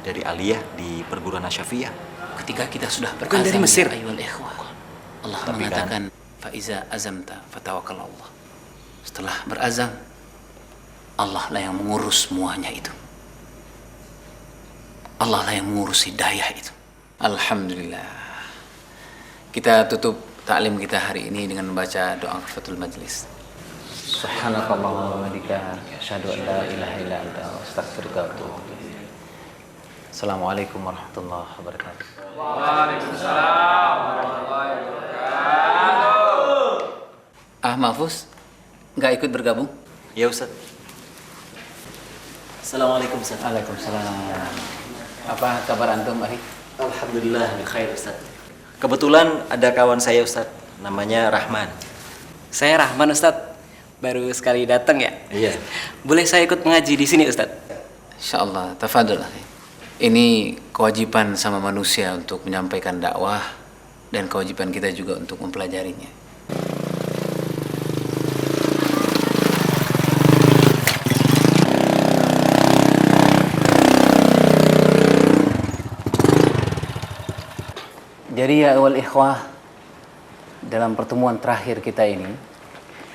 [SPEAKER 20] dari aliyah di perguruan Asyafiyah.
[SPEAKER 3] Ketika kita sudah
[SPEAKER 13] Bukan dari Mesir.
[SPEAKER 3] Ayyuhal ikhwah, Allah
[SPEAKER 20] Tapi
[SPEAKER 3] mengatakan faiza azamta fatawakkal Allah. Setelah berazam, Allah lah yang mengurus semuanya itu. Allah lah yang mengurus hidayah itu. Alhamdulillah. Kita tutup taklim kita hari ini dengan membaca doa kafatul majlis.
[SPEAKER 12] Subhanakallahumma wa bihamdika asyhadu an la ilaha illa anta astaghfiruka wa atubu ilaik. Assalamualaikum warahmatullahi wabarakatuh.
[SPEAKER 3] Waalaikumsalam warahmatullahi wabarakatuh. Mahfuz, nggak ikut bergabung?
[SPEAKER 20] Ya Ustaz.
[SPEAKER 12] Assalamualaikum Ustaz.
[SPEAKER 3] Waalaikumsalam. Apa kabar antum, Ari?
[SPEAKER 12] Alhamdulillah, khair Ustaz. Kebetulan ada kawan saya Ustaz
[SPEAKER 20] Namanya Rahman.
[SPEAKER 13] Saya Rahman, Ustadz. Baru sekali datang ya?
[SPEAKER 20] Iya.
[SPEAKER 13] Boleh saya ikut mengaji di sini, Ustadz?
[SPEAKER 12] Insyaallah, tafadhol. Ini kewajiban sama manusia untuk menyampaikan dakwah dan kewajiban kita juga untuk mempelajarinya. Jadi ya awal ikhwah, dalam pertemuan terakhir kita ini,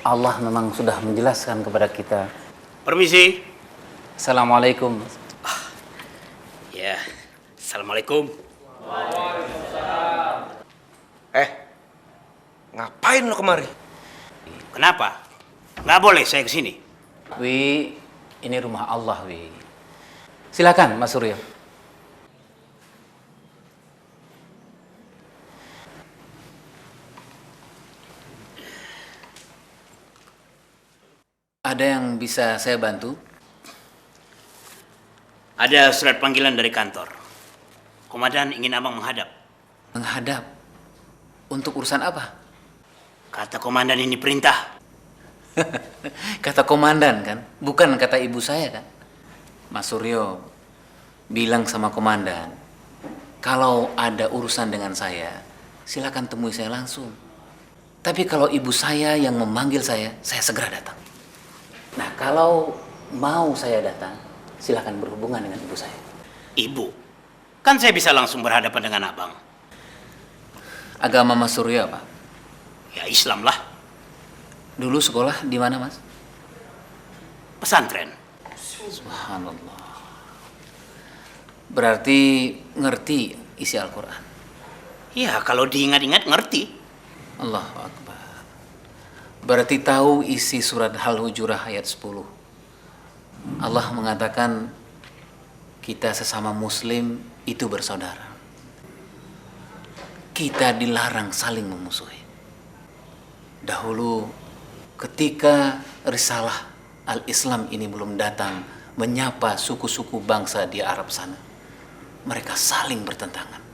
[SPEAKER 12] Allah memang sudah menjelaskan kepada kita.
[SPEAKER 1] Permisi.
[SPEAKER 12] Assalamualaikum.
[SPEAKER 1] Ya, assalamualaikum.
[SPEAKER 9] Ngapain lo kemari?
[SPEAKER 1] Kenapa? Nggak boleh saya kesini.
[SPEAKER 12] Wi, ini rumah Allah, Wi. Silakan, Mas Suryo. Ada yang bisa saya bantu?
[SPEAKER 1] Ada surat panggilan dari kantor. Komandan ingin abang menghadap.
[SPEAKER 12] Menghadap? Untuk urusan apa?
[SPEAKER 1] Kata komandan ini perintah.
[SPEAKER 12] Kata komandan kan? Bukan kata ibu saya kan? Mas Suryo bilang sama komandan, kalau ada urusan dengan saya, silakan temui saya langsung. Tapi kalau ibu saya yang memanggil saya segera datang. Nah, kalau mau saya datang, silakan berhubungan dengan ibu saya.
[SPEAKER 1] Ibu? Kan saya bisa langsung berhadapan dengan abang.
[SPEAKER 12] Agama Mas Suryo apa?
[SPEAKER 1] Ya Islam lah.
[SPEAKER 12] Dulu sekolah di mana, Mas?
[SPEAKER 1] Pesantren.
[SPEAKER 12] Subhanallah. Berarti ngerti isi Al-Quran?
[SPEAKER 1] Ya, kalau diingat-ingat ngerti.
[SPEAKER 12] Allahu Akbar. Berarti tahu isi surat Al-Hujurat ayat 10. Allah mengatakan kita sesama muslim itu bersaudara. Kita dilarang saling memusuhi. Dahulu ketika risalah Al-Islam ini belum datang menyapa suku-suku bangsa di Arab sana, mereka saling bertentangan,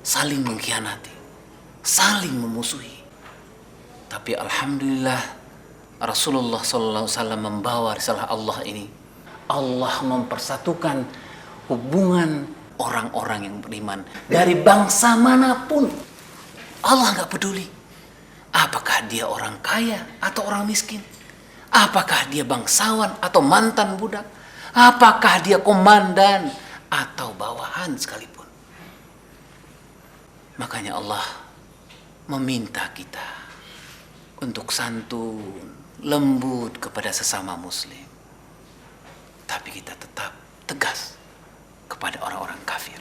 [SPEAKER 12] saling mengkhianati, saling memusuhi. Tapi alhamdulillah Rasulullah SAW membawa risalah Allah ini. Allah mempersatukan hubungan orang-orang yang beriman dari bangsa manapun. Allah nggak peduli apakah dia orang kaya atau orang miskin, apakah dia bangsawan atau mantan budak, apakah dia komandan atau bawahan sekalipun. Makanya Allah meminta kita untuk santun, lembut kepada sesama muslim. Tapi kita tetap tegas kepada orang-orang kafir.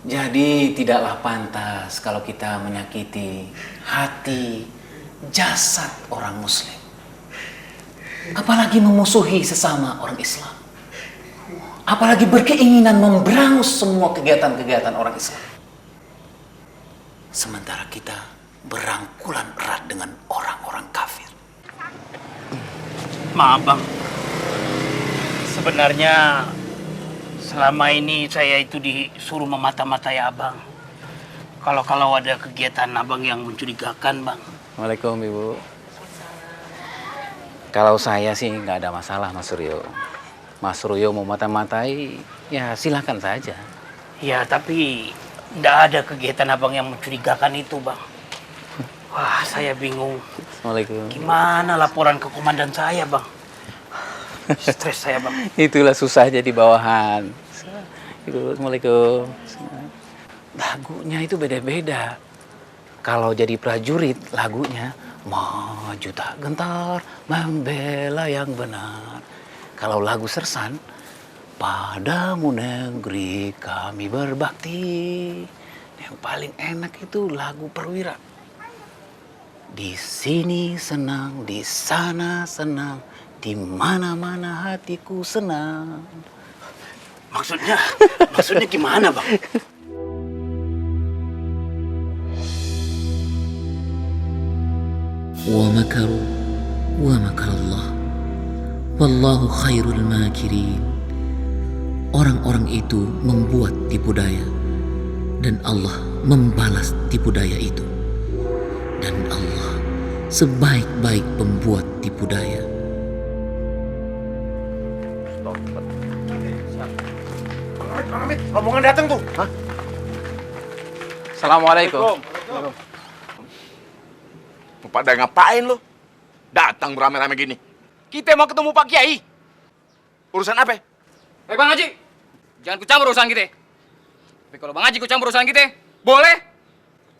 [SPEAKER 12] Jadi tidaklah pantas kalau kita menyakiti hati, jasad orang muslim. Apalagi memusuhi sesama orang Islam. Apalagi berkeinginan memberangus semua kegiatan-kegiatan orang Islam. Sementara kita berangkulan erat dengan orang-orang kafir.
[SPEAKER 1] Maaf bang, sebenarnya selama ini saya itu disuruh memata-matai abang. Kalau ada kegiatan abang yang mencurigakan bang.
[SPEAKER 12] Waalaikumsalam Ibu. Kalau saya sih nggak ada masalah Mas Suryo. Mas Suryo mau mata-matai, ya silakan saja.
[SPEAKER 1] Ya tapi nggak ada kegiatan abang yang mencurigakan itu bang. Wah, saya bingung.
[SPEAKER 12] Assalamualaikum.
[SPEAKER 1] Gimana laporan ke komandan saya, Bang? Stres saya, Bang.
[SPEAKER 12] Itulah susah jadi bawahan. Assalamualaikum. Lagunya itu beda-beda. Kalau jadi prajurit, lagunya maju tak gentar, membela yang benar. Kalau lagu sersan, padamu negeri kami berbakti. Yang paling enak itu lagu perwira. Di sini senang, di sana senang, di mana-mana hatiku senang.
[SPEAKER 1] Maksudnya gimana, Bang?
[SPEAKER 12] Wa makaru wa makarallah. Wallahu khairul makirin. Orang-orang itu membuat tipu daya dan Allah membalas tipu daya itu. dan Allah sebaik-baik pembuat tipu daya.
[SPEAKER 21] Amit, rombongan datang tuh. Hah?
[SPEAKER 3] Assalamualaikum.
[SPEAKER 5] Pada ngapain lo? Datang beramai-ramai gini. Kita mau ketemu Pak Kiai. Urusan apa?
[SPEAKER 3] Bang Haji, jangan ku campur urusan kita. Tapi kalau Bang Haji ku campur urusan kita, boleh.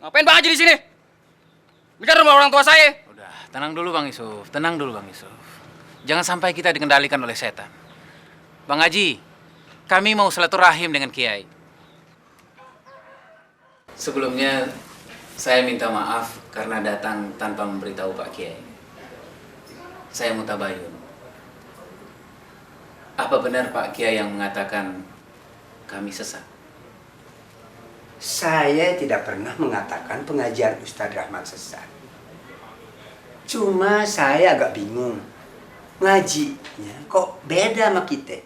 [SPEAKER 3] Ngapain Bang Haji di sini? Ini kan rumah orang tua saya. Udah, tenang dulu Bang Yusuf. Tenang dulu Bang Yusuf. Jangan sampai kita dikendalikan oleh setan. Bang Haji, kami mau silaturahim dengan Kiai. Sebelumnya, saya minta maaf karena datang tanpa memberitahu Pak Kiai. Saya mutabayun. Apa benar Pak Kiai yang mengatakan kami sesat?
[SPEAKER 22] Saya tidak pernah mengatakan pengajian Ustadz Rahmat sesat. Cuma saya agak bingung. Ngajinya kok beda sama kita?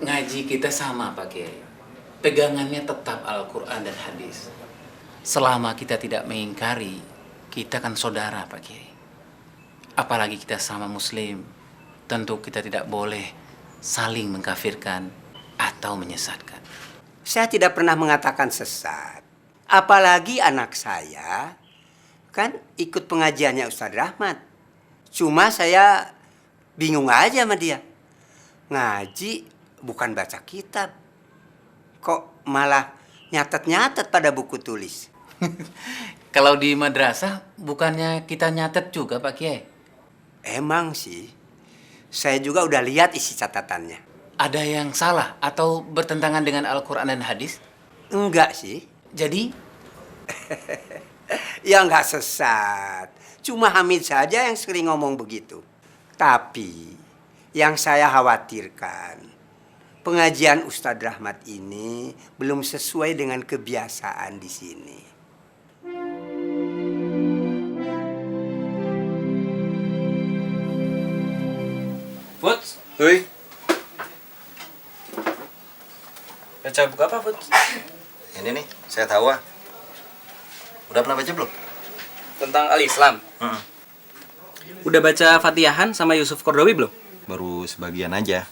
[SPEAKER 3] Ngaji kita sama Pak Kiai. Pegangannya tetap Al-Quran dan hadis. Selama kita tidak mengingkari, kita kan saudara Pak Kiai. Apalagi kita sama muslim, tentu kita tidak boleh saling mengkafirkan atau menyesatkan.
[SPEAKER 22] Saya tidak pernah mengatakan sesat. Apalagi anak saya kan ikut pengajiannya Ustadz Rahmat. Cuma saya bingung aja sama dia. Ngaji bukan baca kitab. Kok malah nyatet-nyatet pada buku tulis?
[SPEAKER 3] Kalau di madrasah, bukannya kita nyatet juga Pak Kiai?
[SPEAKER 22] Emang sih. Saya juga udah lihat isi catatannya.
[SPEAKER 3] Ada yang salah atau bertentangan dengan Al-Quran dan hadis?
[SPEAKER 22] Enggak sih.
[SPEAKER 3] Jadi?
[SPEAKER 22] Ya enggak sesat. Cuma Hamid saja yang sering ngomong begitu. Tapi yang saya khawatirkan, pengajian Ustadz Rahmat ini belum sesuai dengan kebiasaan di sini.
[SPEAKER 3] Futs?
[SPEAKER 20] Hei.
[SPEAKER 3] Baca buku apa, Futs?
[SPEAKER 20] Ini nih, saya tahu ah. Udah pernah baca belum?
[SPEAKER 13] Tentang Al-Islam. Udah baca Fatihahan sama Yusuf Kordowi belum?
[SPEAKER 20] Baru sebagian aja.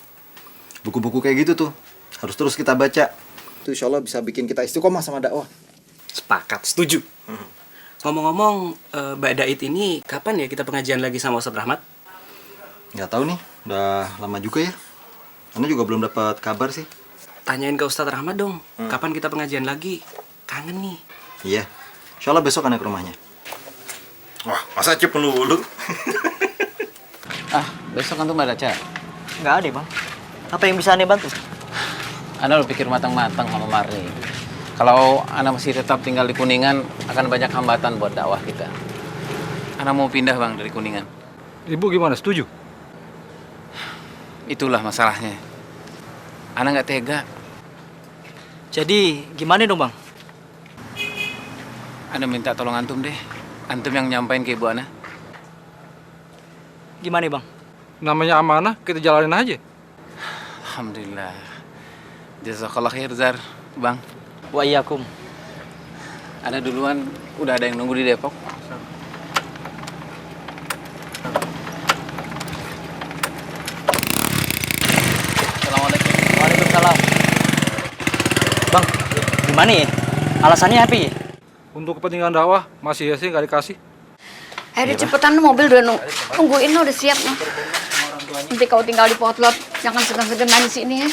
[SPEAKER 20] Buku-buku kayak gitu tuh harus terus kita baca. Itu insya Allah bisa bikin kita istiqomah sama dakwah.
[SPEAKER 13] Sepakat, setuju. Ngomong-ngomong, Mbak Daid ini kapan ya kita pengajian lagi sama Ustadz Rahmat?
[SPEAKER 20] Nggak tahu nih, udah lama juga ya. Anda juga belum dapat kabar sih.
[SPEAKER 13] Tanyain ke Ustadz Rahmat dong, kapan kita pengajian lagi? Kangen nih.
[SPEAKER 20] Iya, insya Allah besok Anda ke rumahnya. Wah, masa Cip dulu?
[SPEAKER 3] Besok antum ada acara?
[SPEAKER 15] Nggak ada, Bang. Apa yang bisa Anda bantu?
[SPEAKER 3] Anda lo pikir matang-matang sama Marni. Kalau Anda masih tetap tinggal di Kuningan, akan banyak hambatan buat dakwah kita. Anda mau pindah, Bang, dari Kuningan.
[SPEAKER 14] Ibu gimana? Setuju?
[SPEAKER 3] Itulah masalahnya. Anda nggak tega.
[SPEAKER 15] Jadi, gimana dong, Bang?
[SPEAKER 3] Anda minta tolong antum deh. Antum yang nyampein ke ibu Ana.
[SPEAKER 15] Gimana, Bang?
[SPEAKER 14] Namanya amanah, kita jalanin aja.
[SPEAKER 3] Alhamdulillah. Jazakallah khair, Zar. Bang.
[SPEAKER 15] Wa iyyakum.
[SPEAKER 3] Anda duluan, udah ada yang nunggu di Depok. Assalamualaikum.
[SPEAKER 15] Waalaikumsalam. Bang, gimana ya? Alasannya apa ya?
[SPEAKER 14] Untuk kepentingan dakwah, masih ya sih nggak dikasih.
[SPEAKER 10] Ayo cepetan, mobil udah nungguin, udah siap nih. Nanti kau tinggal di potlot, jangan segan-segan main di sini ya.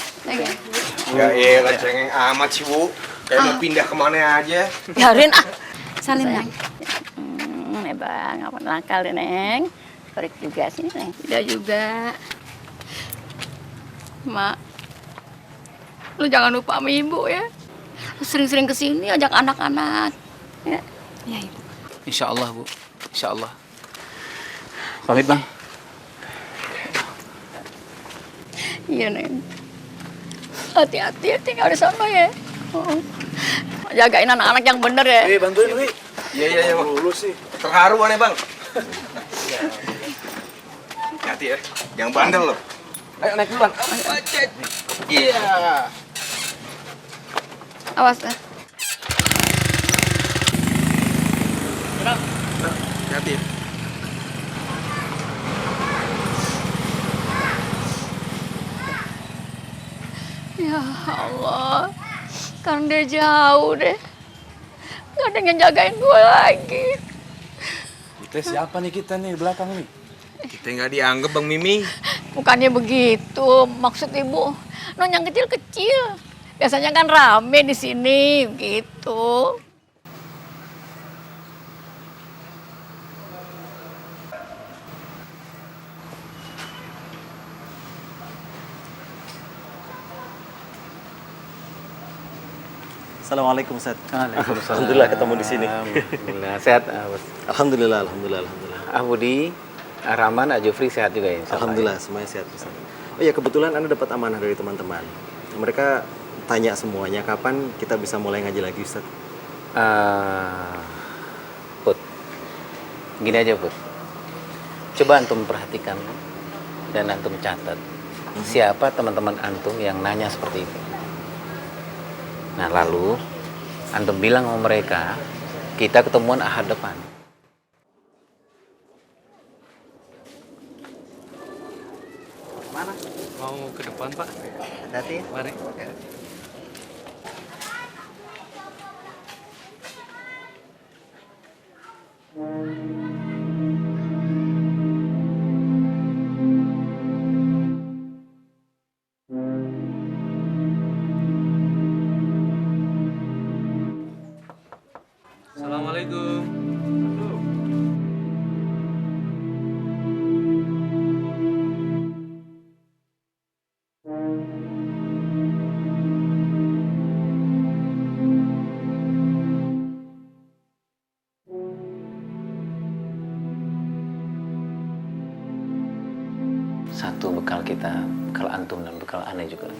[SPEAKER 9] Enggak lah, cengeng amat sih, Bu. Kayak mau pindah kemana aja.
[SPEAKER 10] Biarin ah. Salin, Neng. Bang, apa nakal deh, Neng. Korek juga sini, Neng. Tidak juga. Mak, lu jangan lupa sama ibu ya. Lu sering-sering kesini ajak anak-anak. Ya, ya Ibu.
[SPEAKER 3] Insya Allah, Bu. Insya Allah. Pamit, Bang.
[SPEAKER 10] Iya, Neng. Hati-hati tinggal di sana ya. Jagain anak-anak yang bener ya.
[SPEAKER 9] Bantuin, Wi. Iya, Bang. Dulu sih. Terharu aneh, Bang. Hati ya. Jangan bandel loh. Ayo naik duluan. Iya.
[SPEAKER 10] Awas ya.
[SPEAKER 15] Bang.
[SPEAKER 10] Allah, sekarang dia jauh deh. Gak ada yang jagain gue lagi.
[SPEAKER 2] Kita siapa nih kita nih di belakang nih?
[SPEAKER 9] Kita nggak dianggap Bang Mimi.
[SPEAKER 10] Bukannya begitu, maksud ibu. Non yang kecil-kecil. Biasanya kan rame di sini, gitu.
[SPEAKER 20] Assalamualaikum, Ustaz.
[SPEAKER 4] Waalaikumsalam.
[SPEAKER 20] Alhamdulillah ketemu di sini.
[SPEAKER 4] Alhamdulillah sehat.
[SPEAKER 20] Alhamdulillah.
[SPEAKER 4] Budi, Rahman, Jufri sehat juga ya?
[SPEAKER 20] Alhamdulillah semuanya sehat, Ustaz. Oh ya, kebetulan Anda dapat amanah dari teman-teman. Mereka tanya semuanya kapan kita bisa mulai ngaji lagi, Ustaz.
[SPEAKER 4] Put, gini aja Put. Coba antum perhatikan dan antum catat. Siapa teman-teman antum yang nanya seperti itu? Nah lalu antum bilang sama mereka, kita ketemuan Ahad depan.
[SPEAKER 13] Mana? Mau ke depan Pak?
[SPEAKER 4] Hati-hati.
[SPEAKER 13] Mari. Assalamualaikum.
[SPEAKER 4] Satu bekal kita, bekal antum dan bekal aneh juga.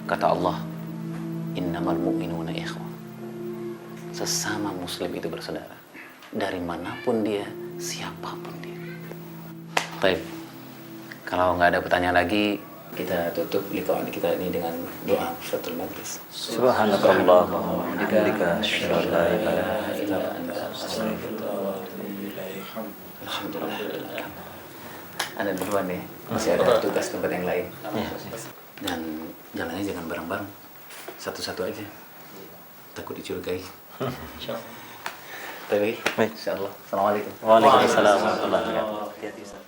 [SPEAKER 4] Kata Allah, innamal mu'minuna ikhwah. Sesama muslim itu bersaudara. Dari manapun dia, siapapun dia. Baik, kalau nggak ada pertanyaan lagi, kita tutup liqa kita ini dengan doa Fathul Majlis.
[SPEAKER 20] Subhanakallahumma wa bihamdika asyhadu an la ilaha illa anta astaghfiruka wa atubu ilaik.
[SPEAKER 4] Alhamdulillah. Anda duluan nih, masih ada tugas tempat yang lain. Dan jalannya jangan bareng-bareng, satu-satu aja. Takut dicurigai. Baik, insyaallah. Assalamualaikum.
[SPEAKER 20] Waalaikumsalam warahmatullahi wabarakatuh.
[SPEAKER 4] Hati-hati, Ustaz.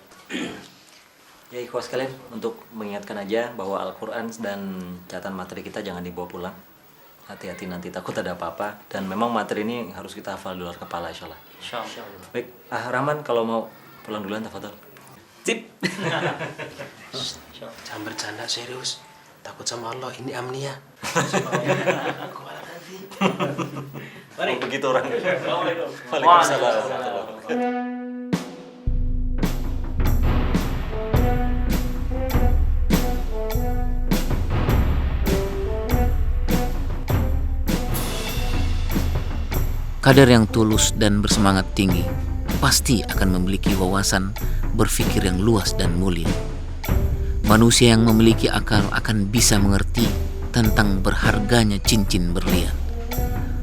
[SPEAKER 6] Ya ikhwas sekalian, untuk mengingatkan aja bahwa Al-Quran dan catatan materi kita jangan dibawa pulang. Hati-hati nanti takut ada apa-apa. Dan memang materi ini harus kita hafal di luar kepala insya Allah. Baik, Rahman kalau mau pulang duluan tafadhol.
[SPEAKER 8] Sip. Jangan bercanda serius. Takut sama Allah, ini amnia.
[SPEAKER 20] Mari. Begitu orang.
[SPEAKER 8] Assalamualaikum.
[SPEAKER 20] Waalaikumsalam.
[SPEAKER 12] Kadar yang tulus dan bersemangat tinggi pasti akan memiliki wawasan berpikir yang luas dan mulia. Manusia yang memiliki akal akan bisa mengerti tentang berharganya cincin berlian.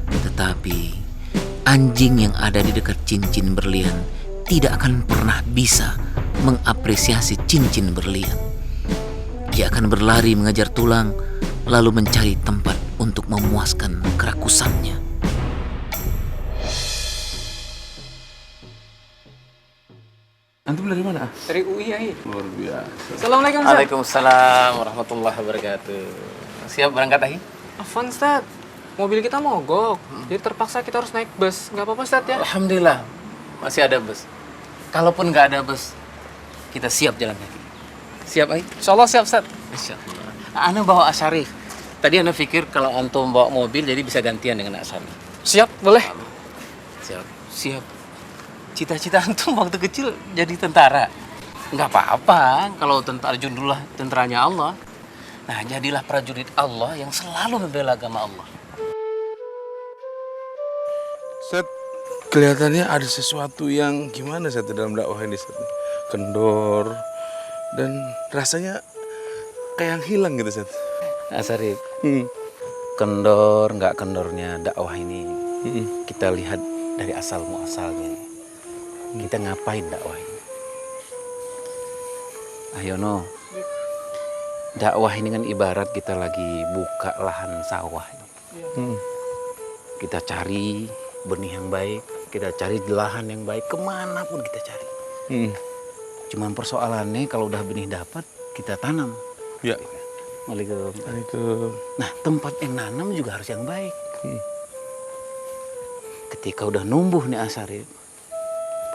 [SPEAKER 12] Tetapi anjing yang ada di dekat cincin berlian tidak akan pernah bisa mengapresiasi cincin berlian. Ia akan berlari mengejar tulang lalu mencari tempat untuk memuaskan kerakusannya.
[SPEAKER 2] Antum dari mana?
[SPEAKER 13] Dari UI ya.
[SPEAKER 2] Luar biasa.
[SPEAKER 13] Assalamualaikum Ustaz.
[SPEAKER 4] Waalaikumsalam warahmatullahi wabarakatuh. Siap berangkat lagi?
[SPEAKER 13] Afwan Ustaz, mobil kita mogok. Jadi terpaksa kita harus naik bus. Nggak apa-apa Ustaz ya?
[SPEAKER 4] Alhamdulillah masih ada bus. Kalaupun nggak ada bus, kita siap jalan kaki. Siap Ai?
[SPEAKER 13] Insyaallah siap Ustaz.
[SPEAKER 4] Insyaallah. Ana bawa Asyarif. Tadi Ana pikir kalau antum bawa mobil jadi bisa gantian dengan Asyarif.
[SPEAKER 13] Siap, boleh.
[SPEAKER 4] Siap. Siap. Cita-cita antum waktu kecil jadi tentara. Nggak apa-apa kalau tentara jundulah tentaranya Allah. Nah, jadilah prajurit Allah yang selalu membela agama Allah.
[SPEAKER 24] Set, kelihatannya ada sesuatu yang gimana Set dalam dakwah ini Set? Kendor dan rasanya kayak yang hilang gitu Set.
[SPEAKER 4] Asyarif, kendor nggak kendornya dakwah ini kita lihat dari asal muasalnya. Kita ngapain dakwah ini? Ahyono, Dakwah ini kan ibarat kita lagi buka lahan sawah. Kita cari benih yang baik, kita cari lahan yang baik, kemanapun kita cari. Cuman persoalannya kalau udah benih dapat, kita tanam.
[SPEAKER 24] Ya.
[SPEAKER 4] Waalaikumsalam. Nah, tempat yang nanam juga harus yang baik. Ketika udah numbuh nih Asarif,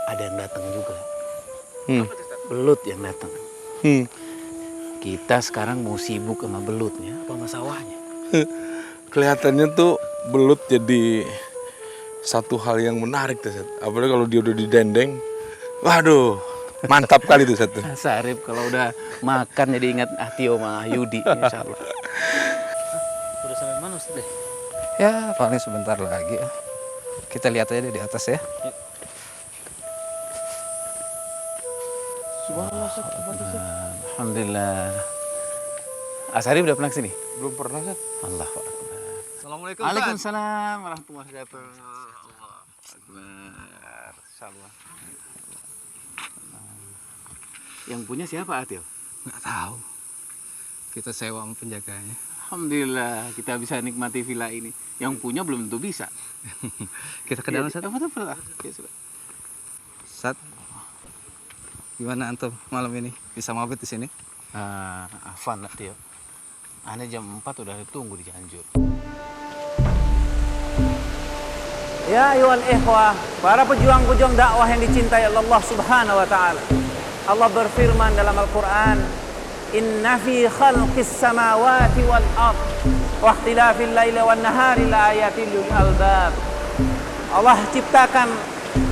[SPEAKER 4] ada yang datang juga. Belut yang datang. Kita sekarang mau sibuk sama belutnya apa sama sawahnya?
[SPEAKER 24] Kelihatannya tuh belut jadi satu hal yang menarik tuh, Set. Apalagi kalau dia udah didendeng. Waduh, mantap kali tuh, Set.
[SPEAKER 4] Sarip kalau udah makan jadi ingat Tio sama Yudi, insya Allah.
[SPEAKER 15] Udah sampai mana Ustaz?
[SPEAKER 7] Ya, paling sebentar lagi. Kita lihat aja di atas ya.
[SPEAKER 4] Alhamdulillah. Asari udah pernah kesini?
[SPEAKER 24] Belum pernah, Set.
[SPEAKER 4] Allahu Akbar.
[SPEAKER 15] Assalamualaikum.
[SPEAKER 4] Waalaikumsalam warahmatullahi wabarakatuh. Insyaallah. Yang punya siapa, Atil?
[SPEAKER 7] Nggak tahu. Kita sewa sama penjaganya.
[SPEAKER 4] Alhamdulillah kita bisa nikmati villa ini. Yang punya belum tentu bisa.
[SPEAKER 7] Kita ke dalam satu. Sat, gimana antum malam ini? Bisa mabit di sini?
[SPEAKER 4] Afan lah Tio. Ane jam 4 udah ditunggu di Cianjur.
[SPEAKER 16] Ya ayuhal ikhwah, para pejuang-pejuang dakwah yang dicintai Allah Subhanahu wa taala. Allah berfirman dalam Al-Qur'an, "Inna fi khalqis samawati wal ard wa ikhtilafil laili wan nahari laayatin lil albab." Allah ciptakan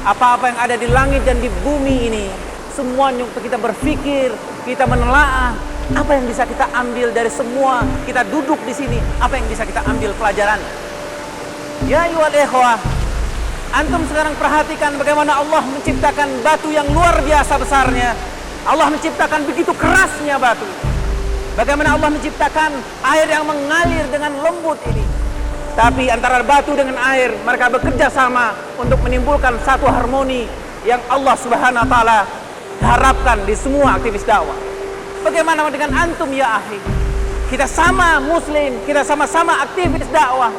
[SPEAKER 16] apa-apa yang ada di langit dan di bumi ini. Semuanya untuk kita berpikir, kita menelaah apa yang bisa kita ambil dari semua kita duduk di sini, apa yang bisa kita ambil pelajaran. Ya ayyuhal ikhwah, antum sekarang perhatikan bagaimana Allah menciptakan batu yang luar biasa besarnya. Allah menciptakan begitu kerasnya batu. Bagaimana Allah menciptakan air yang mengalir dengan lembut ini. Tapi antara batu dengan air, mereka bekerja sama untuk menimbulkan satu harmoni yang Allah Subhanahu wa taala harapkan di semua aktivis dakwah. Bagaimana dengan antum ya akhi? Kita sama muslim, kita sama-sama aktivis dakwah.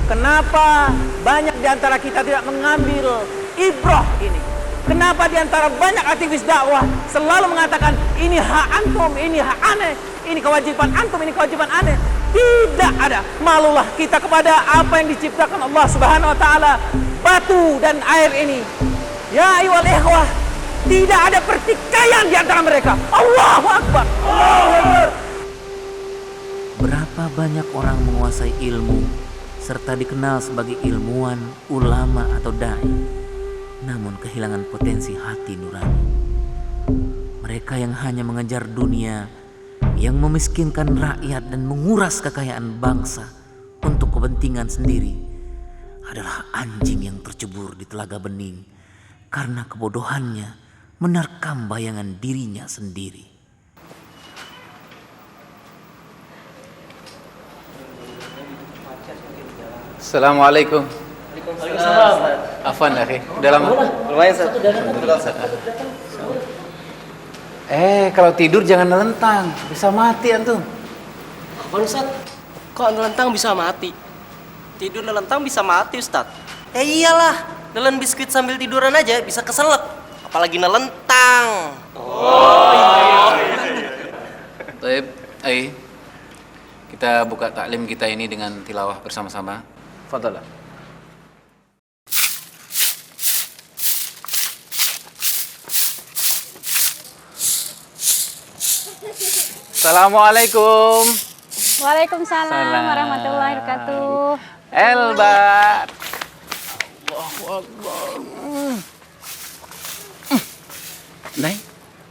[SPEAKER 16] Kenapa banyak di antara kita tidak mengambil ibrah ini? Kenapa di antara banyak aktivis dakwah selalu mengatakan ini hak antum, ini hak aneh, ini kewajiban antum, ini kewajiban aneh? Tidak ada. Malulah kita kepada apa yang diciptakan Allah Subhanahu wa taala, batu dan air ini. Ya ayyuhal ikhwah, tidak ada pertikaian di antara mereka. Allahu Akbar. Allahu Akbar.
[SPEAKER 12] Berapa banyak orang menguasai ilmu serta dikenal sebagai ilmuwan, ulama atau dai, namun kehilangan potensi hati nurani. Mereka yang hanya mengejar dunia, yang memiskinkan rakyat dan menguras kekayaan bangsa untuk kepentingan sendiri, adalah anjing yang tercebur di telaga bening karena kebodohannya menerkam bayangan dirinya sendiri.
[SPEAKER 4] Assalamualaikum.
[SPEAKER 15] Waalaikumsalam.
[SPEAKER 4] Afwan akhi, udah lama?
[SPEAKER 15] Lumayan Ustaz.
[SPEAKER 4] Kalau tidur jangan nelentang, bisa mati antum.
[SPEAKER 15] Apaan Ustaz? Kok nelentang bisa mati? Tidur nelentang bisa mati Ustaz. Iyalah, nelen biskuit sambil tiduran aja bisa keselak, apalagi nelentang. Oh iya.
[SPEAKER 4] Baik, kita buka taklim kita ini dengan tilawah bersama-sama. Fadhalah. Assalamualaikum.
[SPEAKER 19] Waalaikumsalam warahmatullahi wabarakatuh.
[SPEAKER 4] Elbat. Allahu Akbar. Nay,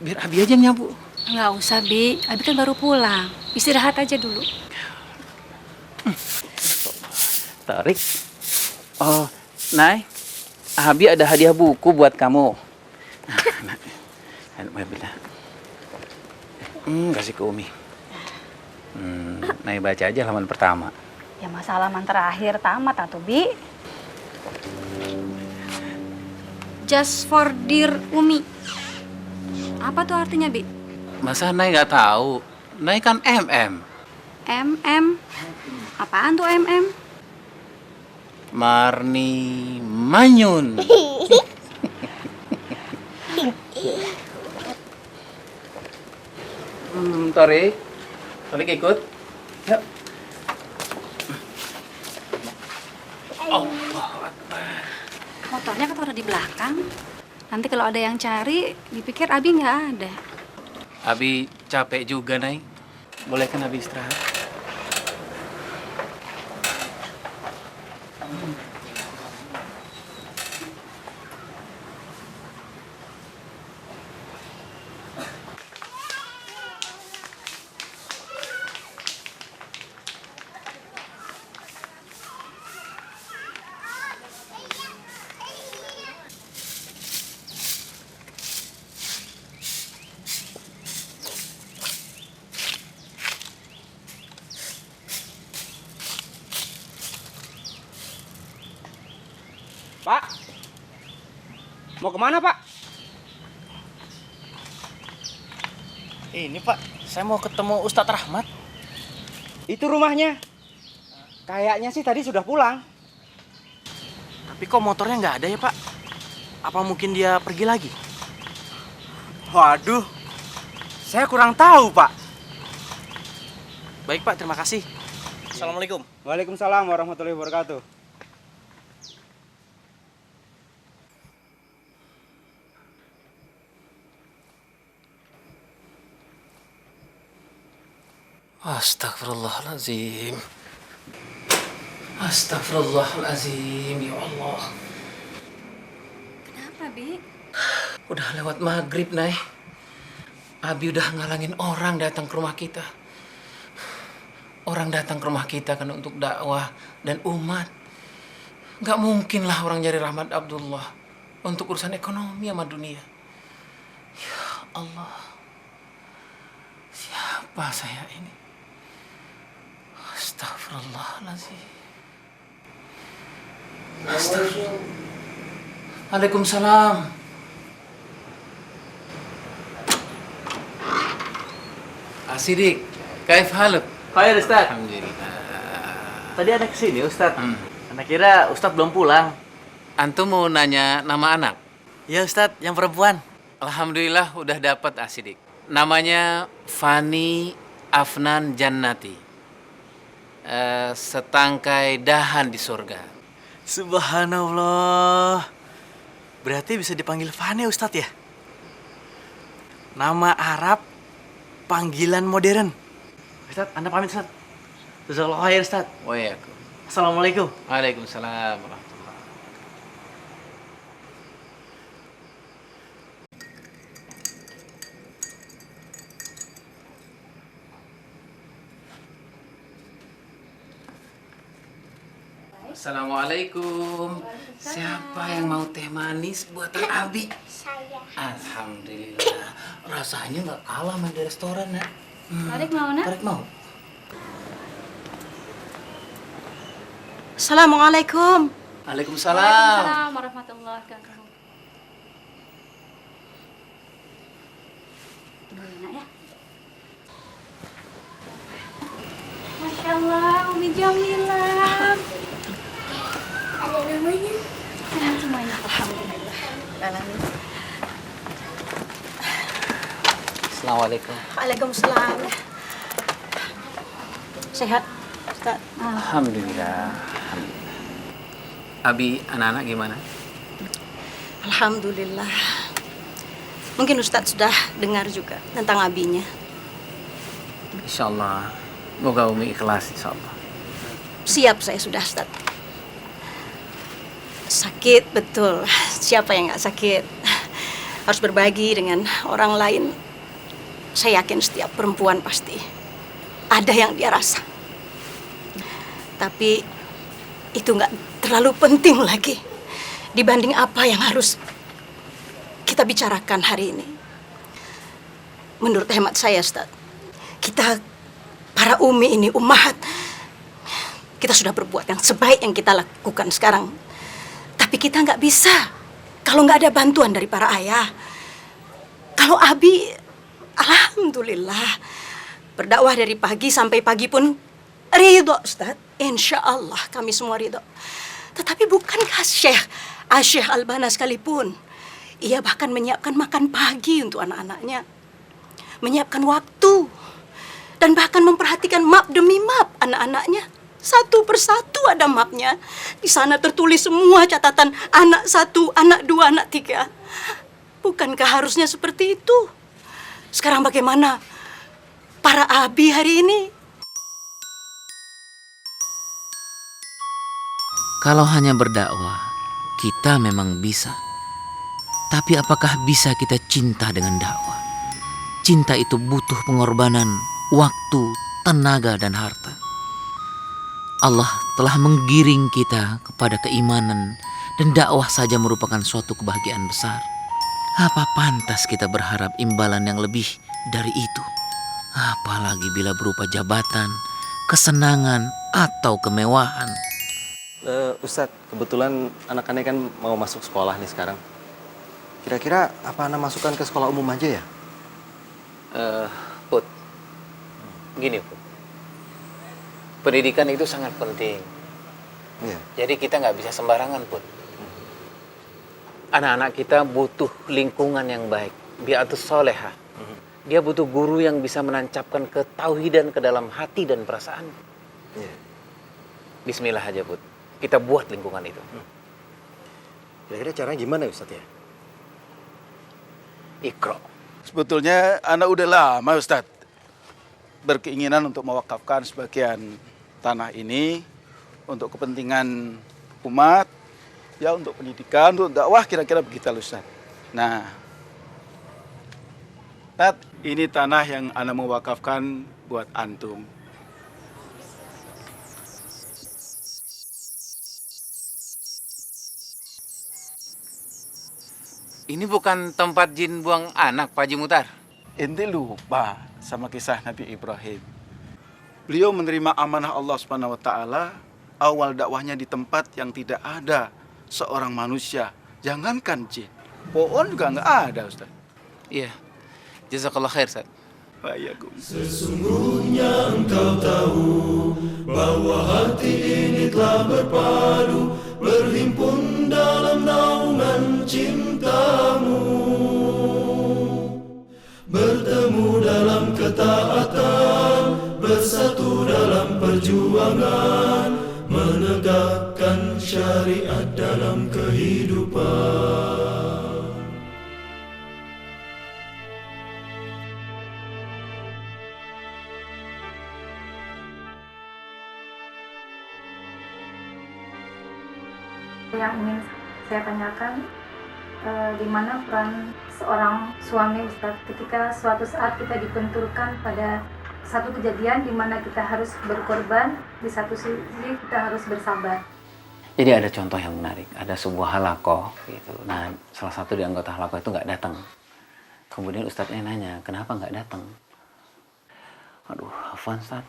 [SPEAKER 4] biar Abi aja nyapu.
[SPEAKER 19] Nggak usah, Bi. Abi kan baru pulang. Istirahat aja dulu.
[SPEAKER 4] Tarik. Oh, Nay. Abi ada hadiah buku buat kamu. Kasih ke Umi. Nay baca aja halaman pertama.
[SPEAKER 19] Ya masa halaman terakhir tamat atuh, Bi. Just for dear Umi. Apa tuh artinya, Bi?
[SPEAKER 4] Masa Nay nggak tahu?
[SPEAKER 3] Nai kan MM.
[SPEAKER 19] MM. Apaan tuh MM?
[SPEAKER 3] Marni Manyun. Torik. Torik ikut. Yuk.
[SPEAKER 19] Motornya ketaruh di belakang. Nanti kalau ada yang cari, dipikir Abi nggak ada.
[SPEAKER 3] Abi capek juga, Nai. Boleh kan Abi istirahat?
[SPEAKER 15] Pak, mau kemana Pak?
[SPEAKER 13] Ini Pak, saya mau ketemu Ustadz Rahmat.
[SPEAKER 15] Itu rumahnya. Kayaknya sih tadi sudah pulang.
[SPEAKER 13] Tapi kok motornya nggak ada ya Pak? Apa mungkin dia pergi lagi?
[SPEAKER 15] Waduh, saya kurang tahu Pak.
[SPEAKER 13] Baik Pak, terima kasih. Assalamualaikum.
[SPEAKER 15] Waalaikumsalam warahmatullahi wabarakatuh.
[SPEAKER 3] Astagfirullahaladzim. Astagfirullahaladzim, ya Allah.
[SPEAKER 19] Kenapa, Bi?
[SPEAKER 3] Udah lewat maghrib, Nay. Abi udah ngalangin orang datang ke rumah kita. Orang datang ke rumah kita kan untuk dakwah dan umat. Gak mungkin lah orang nyari Rahmat Abdullah untuk urusan ekonomi sama dunia. Ya Allah. Siapa saya ini? Astagfirullahaladzim. Astagfirullah. Waalaikumsalam. Asidik, kaif haluk?
[SPEAKER 15] Khair Ustaz.
[SPEAKER 3] Alhamdulillah.
[SPEAKER 15] Tadi ada kesini Ustaz. Anak kira Ustaz belum pulang.
[SPEAKER 3] Antum mau nanya nama anak?
[SPEAKER 15] Ya Ustaz, yang perempuan.
[SPEAKER 3] Alhamdulillah udah dapat Asidik. Namanya Fani Afnan Jannati. Setangkai dahan di surga.
[SPEAKER 13] Subhanallah. Berarti bisa dipanggil Fani Ustadz ya? Nama Arab, panggilan modern. Ustadz, Anda pamit Ustadz. Jazakallahu khair Ustadz.
[SPEAKER 3] Waalaikumsalam.
[SPEAKER 13] Assalamualaikum.
[SPEAKER 3] Waalaikumsalam. Assalamualaikum. Siapa yang mau teh manis buatan Abi?
[SPEAKER 11] Saya.
[SPEAKER 3] Alhamdulillah. Rasanya nggak kalah sama di restoran, Nak.
[SPEAKER 19] Tarik mau, Nak?
[SPEAKER 3] Tarik mau.
[SPEAKER 11] Assalamualaikum.
[SPEAKER 3] Waalaikumsalam.
[SPEAKER 19] Waalaikumsalam warahmatullahi wabarakatuh. Tunggu ya, Nak ya. Masya Allah, Umi Jamilah.
[SPEAKER 11] Ada namanya?
[SPEAKER 19] Sehat semuanya. Alhamdulillah.
[SPEAKER 11] Alhamdulillah.
[SPEAKER 3] Assalamualaikum.
[SPEAKER 11] Waalaikumsalam. Sehat, Ustaz?
[SPEAKER 3] Alhamdulillah. Abi, anak-anak gimana?
[SPEAKER 11] Alhamdulillah. Mungkin Ustaz sudah dengar juga tentang abinya.
[SPEAKER 3] Insyaallah. Moga Umi ikhlas insyaallah.
[SPEAKER 11] Siap saya sudah, Ustaz. Sakit, betul. Siapa yang nggak sakit? Harus berbagi dengan orang lain. Saya yakin setiap perempuan pasti ada yang dia rasa. Tapi itu nggak terlalu penting lagi dibanding apa yang harus kita bicarakan hari ini. Menurut hemat saya, Ustaz, kita para umi ini, ummahat, kita sudah berbuat yang sebaik yang kita lakukan sekarang. Tapi kita nggak bisa kalau nggak ada bantuan dari para ayah. Kalau Abi, alhamdulillah, Berdakwah dari pagi sampai pagi pun ridho, Ustaz. Insya Allah kami semua ridho. Tetapi bukankah Syekh Albana sekalipun, ia bahkan menyiapkan makan pagi untuk anak-anaknya, menyiapkan waktu, dan bahkan memperhatikan map demi map anak-anaknya. Satu persatu ada mapnya. Di sana tertulis semua catatan anak 1, anak 2, anak 3. Bukankah harusnya seperti itu? Sekarang bagaimana para abi hari ini?
[SPEAKER 12] Kalau hanya berdakwah, kita memang bisa. Tapi apakah bisa kita cinta dengan dakwah? Cinta itu butuh pengorbanan, waktu, tenaga, dan harta. Allah telah menggiring kita kepada keimanan, dan dakwah saja merupakan suatu kebahagiaan besar. Apa pantas kita berharap imbalan yang lebih dari itu? Apalagi bila berupa jabatan, kesenangan, atau kemewahan.
[SPEAKER 1] Ustadz, kebetulan anak-anak kan mau masuk sekolah nih sekarang. Kira-kira apa anak masukkan ke sekolah umum aja ya?
[SPEAKER 4] Put, gini Put, pendidikan itu sangat penting. Jadi kita nggak bisa sembarangan, Put. Anak-anak kita butuh lingkungan yang baik, bi'atus solehah. Dia butuh guru yang bisa menancapkan ketauhidan ke dalam hati dan perasaan. Bismillah aja, Put. Kita buat lingkungan itu.
[SPEAKER 1] Kira-kira caranya gimana Ustadz ya?
[SPEAKER 4] Iqra.
[SPEAKER 17] Sebetulnya anak udah lama Ustadz berkeinginan untuk mewakafkan sebagian tanah ini untuk kepentingan umat, ya untuk pendidikan, untuk dakwah, kira-kira begitu Ustadz. Nah, Ustadz, ini tanah yang anak mewakafkan buat antum.
[SPEAKER 12] Ini bukan tempat jin buang anak, Pak Haji Muhtar.
[SPEAKER 17] Ente lupa sama kisah Nabi Ibrahim. Beliau menerima amanah Allah Subhanahu wa taala, awal dakwahnya di tempat yang tidak ada seorang manusia, jangankan jin. Pohon juga nggak ada, Ustaz.
[SPEAKER 12] Iya. Jazakallah khair, Ustaz.
[SPEAKER 18] Sesungguhnya engkau tahu bahwa hati ini telah berpadu, berhimpun dalam naungan cintamu, bertemu dalam ketaatan, bersatu dalam perjuangan, menegakkan syariat dalam kehidupan.
[SPEAKER 23] Yang ingin saya tanyakan, di mana peran seorang suami, Ustadz, ketika suatu saat kita dibenturkan pada satu kejadian di mana kita harus berkorban, di satu sisi kita harus bersabar.
[SPEAKER 4] Jadi ada contoh yang menarik, ada sebuah halakoh gitu. Nah, salah satu di anggota halakoh itu nggak datang. Kemudian ustadznya nanya, kenapa nggak datang? Aduh, afwan Ustadz,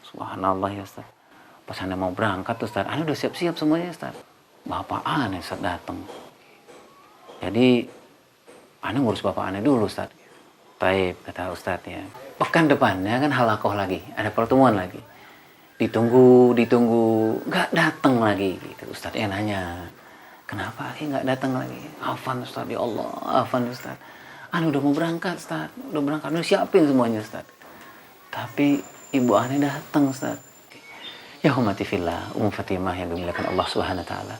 [SPEAKER 4] subhanallah ya Ustadz. Pas anda mau berangkat Ustadz, anda udah siap-siap semuanya Ustadz. Bapak aneh Ustadz datang. Jadi, anda ngurus bapak aneh dulu Ustadz. Taib, kata Ustadz ya. Pekan depannya kan halakoh lagi, ada pertemuan lagi. Ditunggu, nggak datang lagi. Gitu. Ustadznya nanya, kenapa nggak datang lagi? Afan Ustadz, ya Allah, afan Ustadz. Anda udah mau berangkat Ustadz, udah berangkat, udah siapin semuanya Ustadz. Tapi ibu aneh datang Ustadz. Ya hormati fillah, Fatimah yang dimuliakan Allah Subhanahu wa taala.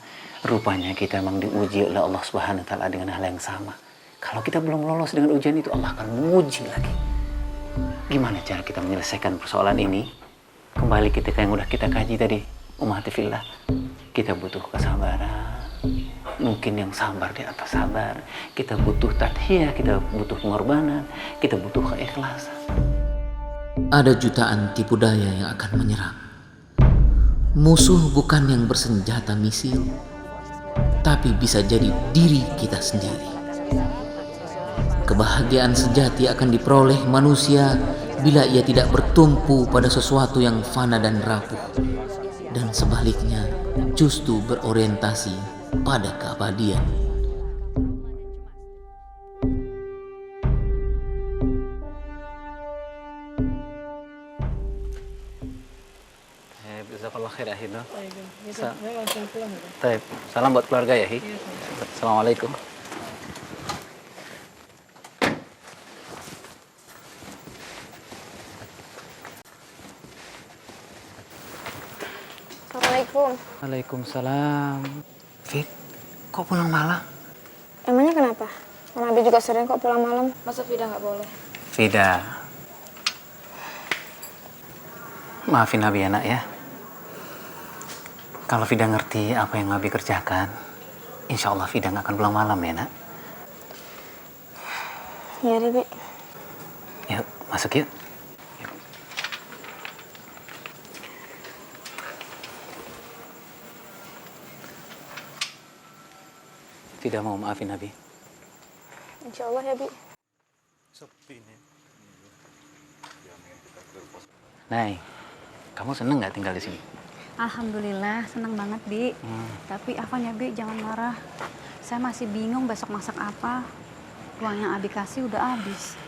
[SPEAKER 4] Rupanya kita memang diuji oleh Allah Subhanahu wa taala dengan hal yang sama. Kalau kita belum lolos dengan ujian itu, Allah akan menguji lagi. Gimana cara kita menyelesaikan persoalan ini? Kembali ketika yang udah kita kaji tadi, ummati fillah. Kita butuh kesabaran. Mungkin yang sabar di atas sabar. Kita butuh tadhiyah, kita butuh pengorbanan, kita butuh keikhlasan.
[SPEAKER 12] Ada jutaan tipu daya yang akan menyerang. Musuh bukan yang bersenjata misil, tapi bisa jadi diri kita sendiri. Kebahagiaan sejati akan diperoleh manusia bila ia tidak bertumpu pada sesuatu yang fana dan rapuh, dan sebaliknya justru berorientasi pada keabadian.
[SPEAKER 4] khair ya Hindo.
[SPEAKER 5] Saya langsung pulang ya.
[SPEAKER 4] Baik, salam buat keluarga ya Hi. Assalamualaikum.
[SPEAKER 14] Assalamualaikum.
[SPEAKER 4] Waalaikumsalam. Fit, kok pulang malam?
[SPEAKER 14] Emangnya kenapa? Orang Abi juga sering kok pulang malam. Masa Vida nggak boleh?
[SPEAKER 4] Vida, maafin Abi ya nak ya. Kalau Vida ngerti apa yang Abi kerjakan, insya Allah Vida nggak akan pulang malam ya nak.
[SPEAKER 14] Iya, Ribi.
[SPEAKER 4] Yuk, masuk yuk. Tidak mau maafin Abi.
[SPEAKER 14] Insya Allah ya, Bi.
[SPEAKER 4] Sepi nih. Nay, kamu seneng nggak tinggal di sini?
[SPEAKER 19] Alhamdulillah, senang banget, Bi. Tapi Afan ya, Bi, jangan marah. Saya masih bingung besok masak apa. Uang yang Abi kasih udah habis.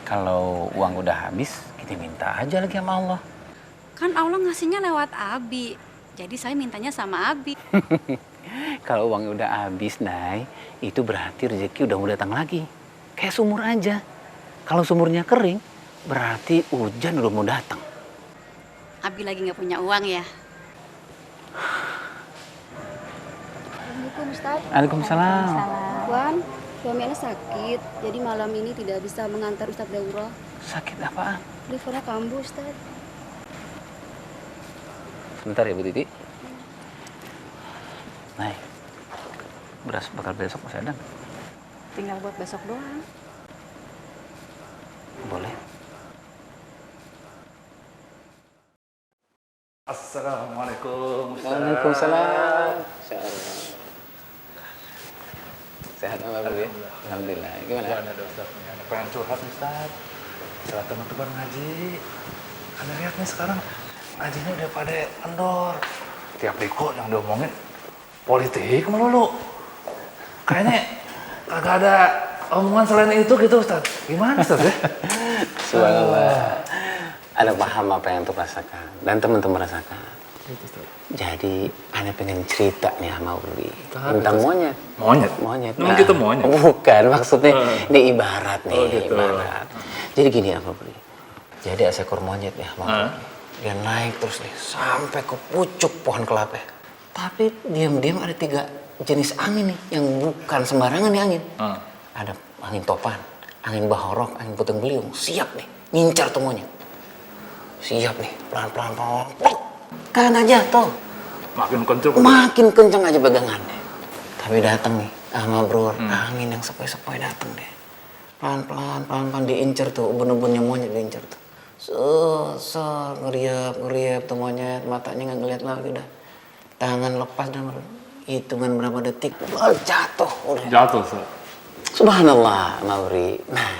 [SPEAKER 4] Kalau uang udah habis, kita minta aja lagi sama Allah.
[SPEAKER 19] Kan Allah ngasihnya lewat Abi. Jadi saya mintanya sama Abi.
[SPEAKER 4] Kalau uangnya udah habis, Nay, itu berarti rezeki udah mau datang lagi. Kayak sumur aja. Kalau sumurnya kering, berarti hujan udah mau datang.
[SPEAKER 19] Abi lagi nggak punya uang ya?
[SPEAKER 14] Assalamualaikum, Ustaz.
[SPEAKER 4] Waalaikumsalam.
[SPEAKER 14] Wan, suami Ana sakit, jadi malam ini tidak bisa mengantar Ustaz daurah.
[SPEAKER 4] Sakit apaan?
[SPEAKER 14] Livernya kambuh, Ustaz.
[SPEAKER 4] Sebentar ya Bu Titi. Nay, beras bakal besok masih ada?
[SPEAKER 19] Tinggal buat besok doang.
[SPEAKER 4] Boleh.
[SPEAKER 2] Assalamualaikum.
[SPEAKER 4] Waalaikumsalam. Sehat apa Bu ya? Alhamdulillah. Gimana?
[SPEAKER 2] Ada Ustaz nih, Ana pengen curhat nih Ustaz. Setelah teman-teman ngaji, Ana lihat nih sekarang ngajinya udah pada kendor. Tiap diko yang diomongin politik melulu. Kayaknya kagak ada omongan selain itu gitu Ustaz. Gimana Ustaz ya?
[SPEAKER 4] Subhanallah. Ana paham apa yang tuh rasakan dan teman-teman rasakan. Jadi Ana pengen cerita nih sama Uli tentang monyet.
[SPEAKER 2] Monyet?
[SPEAKER 4] Monyet.
[SPEAKER 2] Emang kita monyet?
[SPEAKER 4] Bukan, maksudnya ini ibarat nih.
[SPEAKER 2] Oh, gitu.
[SPEAKER 4] Ibarat. Jadi gini apa Uli? Jadi ada seekor monyet ya, dia naik terus nih sampai ke pucuk pohon kelapa. Tapi diam-diam ada 3 jenis angin nih yang bukan sembarangan nih angin. Ada angin topan, angin bahorok, angin puting beliung. Siap nih, ngincar tuh monyet. Siap nih, pelan-pelan, plok. Kagak jatuh.
[SPEAKER 2] Makin kenceng.
[SPEAKER 4] Makin kenceng aja pegangannya. Tapi datang nih, sama bro, angin yang sepoi-sepoi datang deh. Pelan-pelan diincer tuh, ubun-ubunnya monyet diincer tuh. Ngeriap tuh monyet, matanya nggak ngeliat lagi udah. Tangan lepas dan hitungan berapa detik, jatuh udah.
[SPEAKER 2] Jatuh, Ustaz.
[SPEAKER 4] Subhanallah, Mauri. Nah,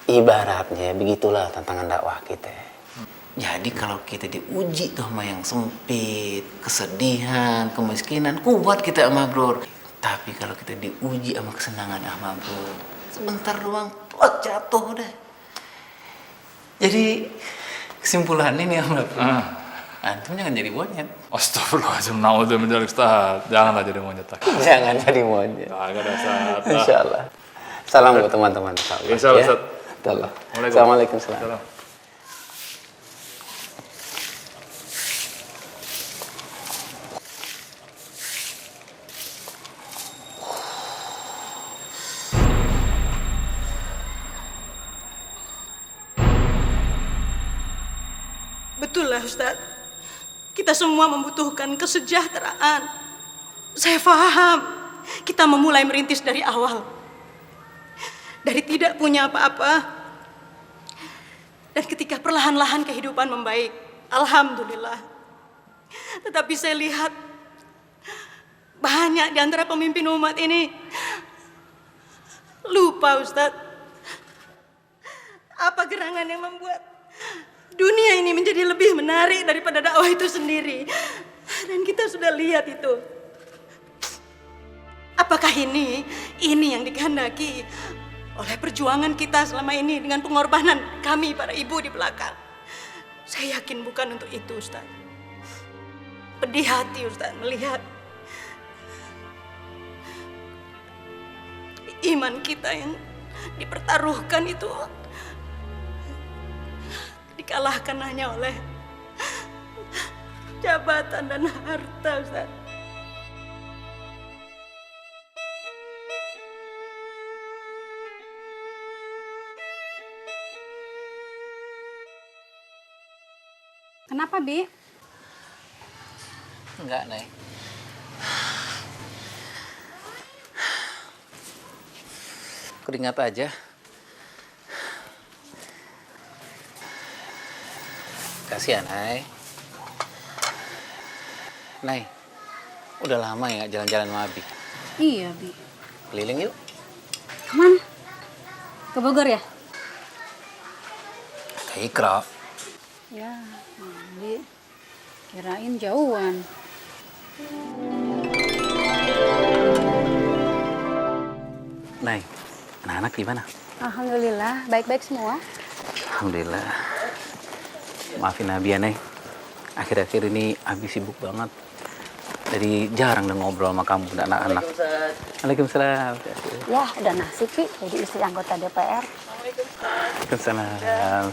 [SPEAKER 4] ibaratnya begitulah tantangan dakwah kita. Jadi kalau kita diuji tuh sama yang sempit, kesedihan, kemiskinan, kuat kita sama bro. Tapi kalau kita diuji sama kesenangan sama bro, sebentar doang, jatuh udah. Jadi kesimpulannya nih sama bro, antum jangan jadi monyet.
[SPEAKER 2] Astagfirullahaladzim, naudzubillah Ustaz. Janganlah jadi monyet.
[SPEAKER 4] Jangan jadi monyet.
[SPEAKER 2] Kagak ada Ustaz.
[SPEAKER 4] Insyaallah. Salam buat teman-teman.
[SPEAKER 2] Insyaallah Ustaz.
[SPEAKER 4] Assalamualaikum. Salam.
[SPEAKER 11] Betul lah Ustaz. Kita semua membutuhkan kesejahteraan. Saya paham. Kita memulai merintis dari awal. Dari tidak punya apa-apa. Dan ketika perlahan-lahan kehidupan membaik. Alhamdulillah. Tetapi saya lihat banyak di antara pemimpin umat ini lupa Ustaz. Apa gerangan yang membuat dunia ini menjadi lebih menarik daripada dakwah itu sendiri. Dan kita sudah lihat itu. Apakah ini yang dikehendaki oleh perjuangan kita selama ini dengan pengorbanan kami para ibu di belakang? Saya yakin bukan untuk itu, Ustaz. pedih hati Ustaz melihat iman kita yang dipertaruhkan itu dikalahkan hanya oleh jabatan dan harta, Ustaz.
[SPEAKER 19] Kenapa, Bi?
[SPEAKER 12] Enggak, Nay. Keringat aja. Kasihan, Nay. Nay, udah lama ya nggak jalan-jalan sama Abi.
[SPEAKER 19] Iya, Bi.
[SPEAKER 12] Keliling yuk.
[SPEAKER 19] Kemana? Ke Bogor ya?
[SPEAKER 12] Ke Ikra.
[SPEAKER 19] Ya, Bi. Kirain jauhan.
[SPEAKER 12] Nay, anak-anak gimana?
[SPEAKER 19] Alhamdulillah, baik-baik semua.
[SPEAKER 12] Alhamdulillah. Maafin Abi ya, Nay. Akhir-akhir ini Abi sibuk banget. Jadi jarang udah ngobrol sama kamu dan anak-anak. Waalaikumsalam.
[SPEAKER 19] Ya, udah nasib, Bi. Jadi istri anggota DPR.
[SPEAKER 12] Waalaikumsalam.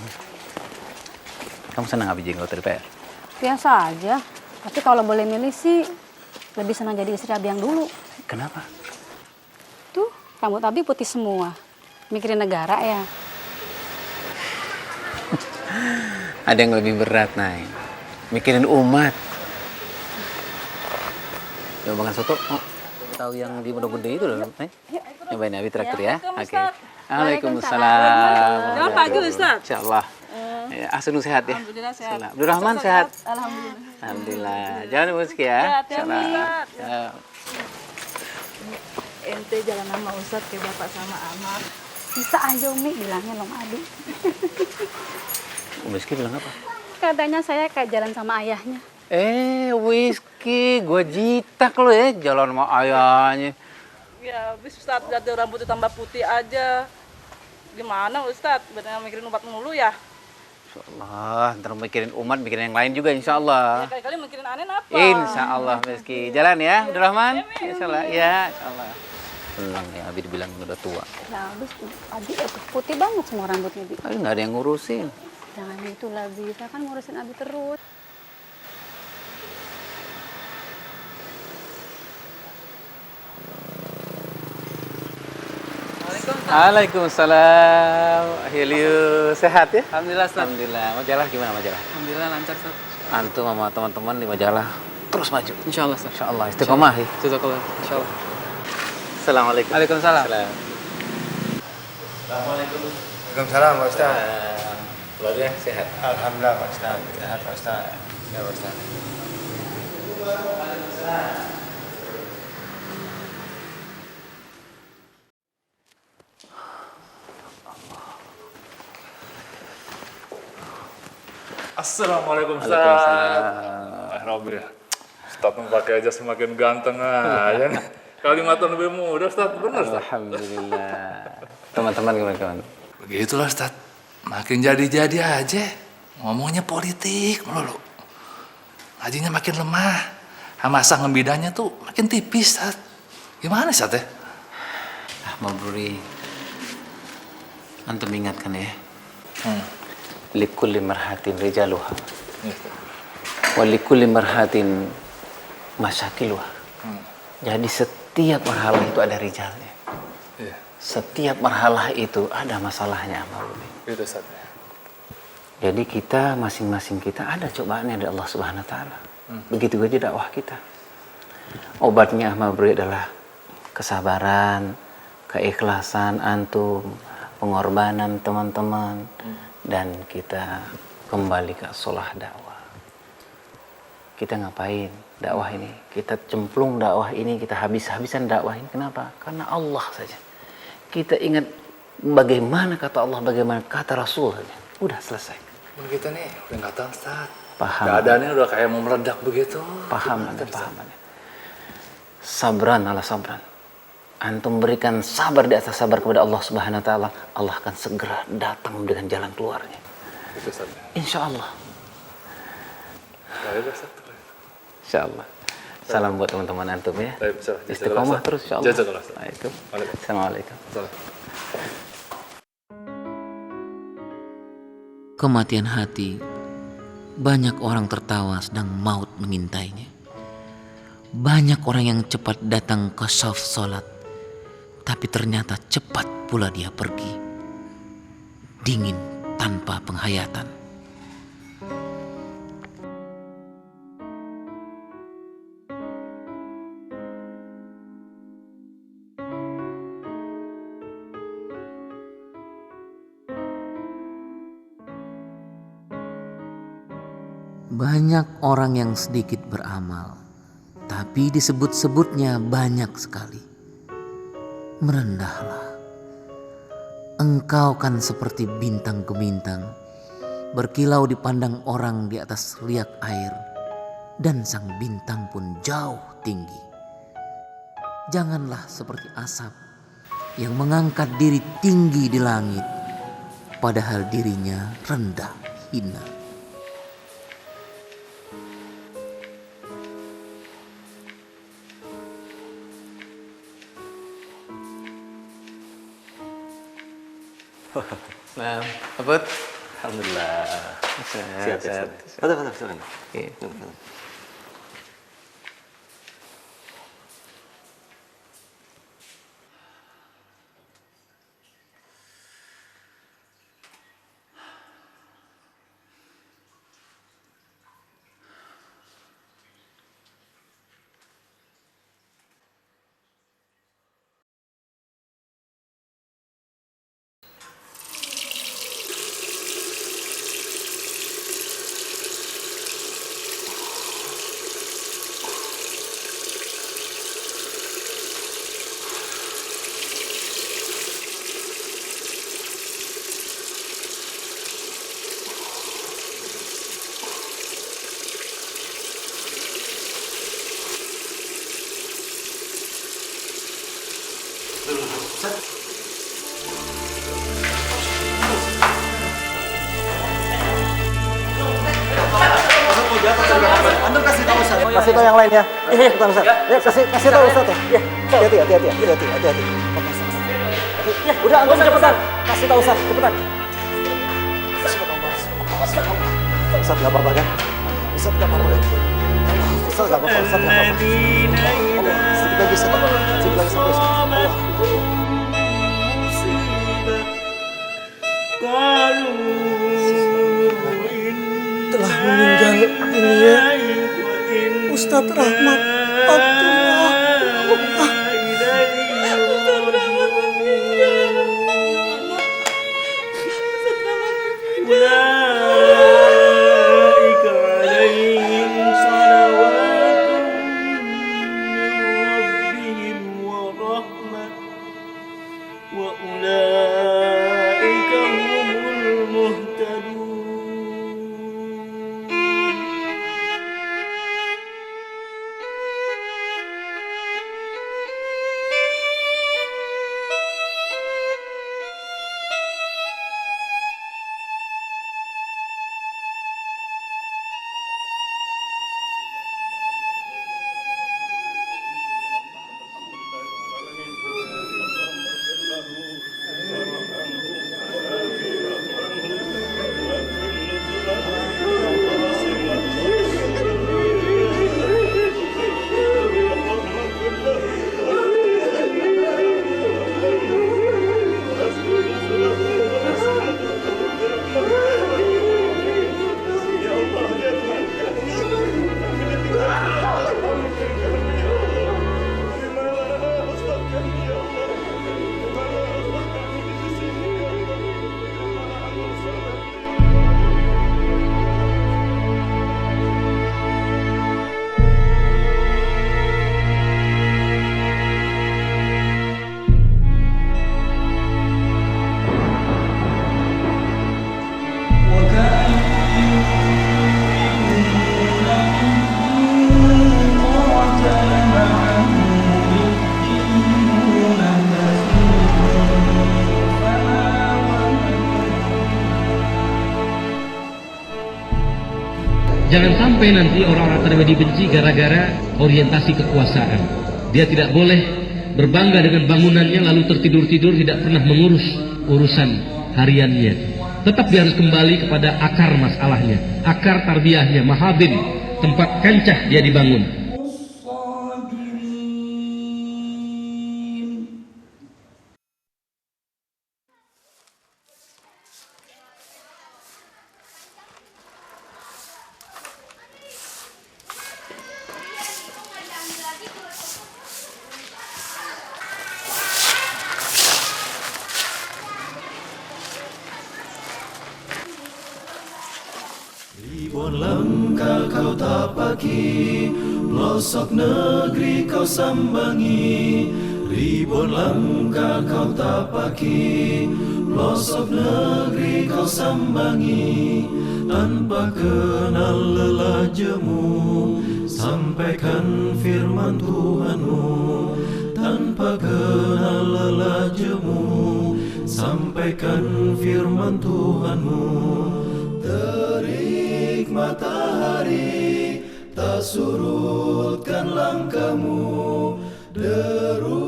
[SPEAKER 12] Kamu senang Abi jadi anggota DPR?
[SPEAKER 19] Biasa aja. Tapi kalau boleh milih sih, lebih senang jadi istri Abi yang dulu.
[SPEAKER 12] Kenapa?
[SPEAKER 19] Tuh, rambut Abi putih semua. Mikirin negara ya.
[SPEAKER 12] Ada yang lebih berat, Nay. Mikirin umat. Coba makan soto. Oh, tahu yang di Pondok Gede itu loh, Nay. Nyobain Abi traktir ya. Oke. Waalaikumsalam.
[SPEAKER 5] Selamat pagi, Ustaz.
[SPEAKER 12] Insyaallah. Ya, Asun sehat ya.
[SPEAKER 5] Alhamdulillah sehat.
[SPEAKER 12] Abdurrahman sehat.
[SPEAKER 5] Alhamdulillah.
[SPEAKER 12] Alhamdulillah. Jangan muski ya. Insyaallah. Ya.
[SPEAKER 5] Ente jalan sama Ustaz kayak bapak sama anak.
[SPEAKER 19] Bisa aja Umi bilangnya Long Adi.
[SPEAKER 12] Whisky bilang apa?
[SPEAKER 19] Katanya saya kayak jalan sama ayahnya.
[SPEAKER 12] Whisky, gue jitak lo ya jalan sama ayahnya.
[SPEAKER 5] Ya, habis Ustaz lihat rambutnya tambah putih aja. Gimana Ustaz? Benar mikirin umat mulu ya?
[SPEAKER 12] Insyaallah, ntar mikirin umat, mikirin yang lain juga insyaallah.
[SPEAKER 5] Ya kali-kali mikirin aneh apa?
[SPEAKER 12] Insyaallah Whisky. Jalan ya, Abdurrahman. Insyaallah. Ya, insyaallah. Tenang ya, Abi dibilang udah tua.
[SPEAKER 19] Nah, habis Abi putih banget semua rambutnya, Bi.
[SPEAKER 12] Nggak ada yang ngurusin.
[SPEAKER 19] Jangan gitu lah, Bi. Saya kan ngurusin Abi terus.
[SPEAKER 12] Waalaikumsalam. Heliu sehat ya?
[SPEAKER 7] Alhamdulillah, Ustaz.
[SPEAKER 12] Alhamdulillah. Majalah gimana majalah?
[SPEAKER 7] Alhamdulillah lancar, Ustaz.
[SPEAKER 12] Antum sama teman-teman di majalah terus maju.
[SPEAKER 7] Insyaallah, Ustaz.
[SPEAKER 12] Insyaallah. Istiqomah ya.
[SPEAKER 7] Jazakallah. Insyaallah.
[SPEAKER 12] Assalamualaikum.
[SPEAKER 7] Waalaikumsalam.
[SPEAKER 12] Assalamualaikum.
[SPEAKER 9] Waalaikumsalam, Pak Ustaz.
[SPEAKER 12] Keluarga sehat?
[SPEAKER 9] Alhamdulillah, Pak Ustaz. Sehat, Pak Ustaz. Ya, Pak Ustaz.
[SPEAKER 2] Assalamualaikum Ustaz. Robby ya. Ustaz pakai aja semakin ganteng aja nih. Kalimatnya lebih muda Ustaz, bener Ustaz.
[SPEAKER 12] Alhamdulillah. Teman-teman gimana kawan?
[SPEAKER 2] Begitulah Ustaz. Makin jadi-jadi aja. Ngomongnya politik melulu. Ngajinya makin lemah. Masa ngebidanya tuh makin tipis Ustaz. Gimana Ustaz ya?
[SPEAKER 12] Mabruri. Antum ingatkan ya. Likulli marhatin rijaluha. Wa likulli marhatin masyakiluha. Jadi setiap marhalah itu ada rijalnya. Setiap marhalah itu ada masalahnya, Maulwi.
[SPEAKER 2] Itu Ustaz.
[SPEAKER 12] Jadi kita masing-masing kita ada cobaannya dari Allah Subhanahu wa taala. Begitu aja dakwah kita. Obatnya Maulwi adalah kesabaran, keikhlasan antum, pengorbanan teman-teman. Dan kita kembali ke solah dakwah. Kita ngapain dakwah ini? Kita cemplung dakwah ini, kita habis-habisan dakwah ini. Kenapa? Karena Allah saja. Kita ingat bagaimana kata Allah, bagaimana kata Rasul saja. Udah selesai.
[SPEAKER 2] Kita nih udah nggak tahu Ustaz.
[SPEAKER 12] Paham.
[SPEAKER 2] Keadaannya udah kayak mau meledak begitu.
[SPEAKER 12] Paham, paham. Sabran ala sabran. Antum berikan sabar di atas sabar kepada Allah Subhanahu wa taala, Allah akan segera datang dengan jalan keluarnya.
[SPEAKER 2] Itu Ustaz.
[SPEAKER 12] Insya Allah.
[SPEAKER 4] Insyaallah. Salam buat teman-teman antum ya. Istiqomah terus insyaallah. Assalamualaikum.
[SPEAKER 12] Kematian hati, banyak orang tertawa sedang maut mengintainya. Banyak orang yang cepat datang ke shaf salat, tapi ternyata cepat pula dia pergi. Dingin tanpa penghayatan. Banyak orang yang sedikit beramal, tapi disebut-sebutnya banyak sekali. Merendahlah. Engkau kan seperti bintang gemintang, berkilau dipandang orang di atas riak air, dan sang bintang pun jauh tinggi. Janganlah seperti asap yang mengangkat diri tinggi di langit, padahal dirinya rendah hina.
[SPEAKER 4] Nah, Abud.
[SPEAKER 1] Alhamdulillah. Siap. Silakan.
[SPEAKER 20] Antum kasih tahu Ustaz. Kasih tahu yang lain ya. Bukan Ustaz. Ya, kasih tahu Ustaz ya. Hati-hati. Udah antum cepetan. Kasih tahu Ustaz, cepetan. Ustaz enggak apa-apa kan? Ustaz enggak apa-apa. Ustaz enggak apa-apa. Sedikit lagi Ustaz.
[SPEAKER 18] Telah meninggal dunia Ustadz Rahmat Abdullah.
[SPEAKER 6] Jangan sampai nanti orang-orang terima dibenci gara-gara orientasi kekuasaan. Dia tidak boleh berbangga dengan bangunannya lalu tertidur-tidur tidak pernah mengurus urusan hariannya. Tetap dia harus kembali kepada akar masalahnya, akar tarbiyahnya, mahabin, tempat kancah dia dibangun.
[SPEAKER 10] Ribuan langkah kau tapaki, pelosok negeri kau sambangi. Ribuan langkah kau tapaki, pelosok negeri kau sambangi. Tanpa kenal lelah jemu, sampaikan firman Tuhanmu. Tanpa kenal lelah jemu, sampaikan firman Tuhanmu. Terik matahari tak surutkan langkahmu, deru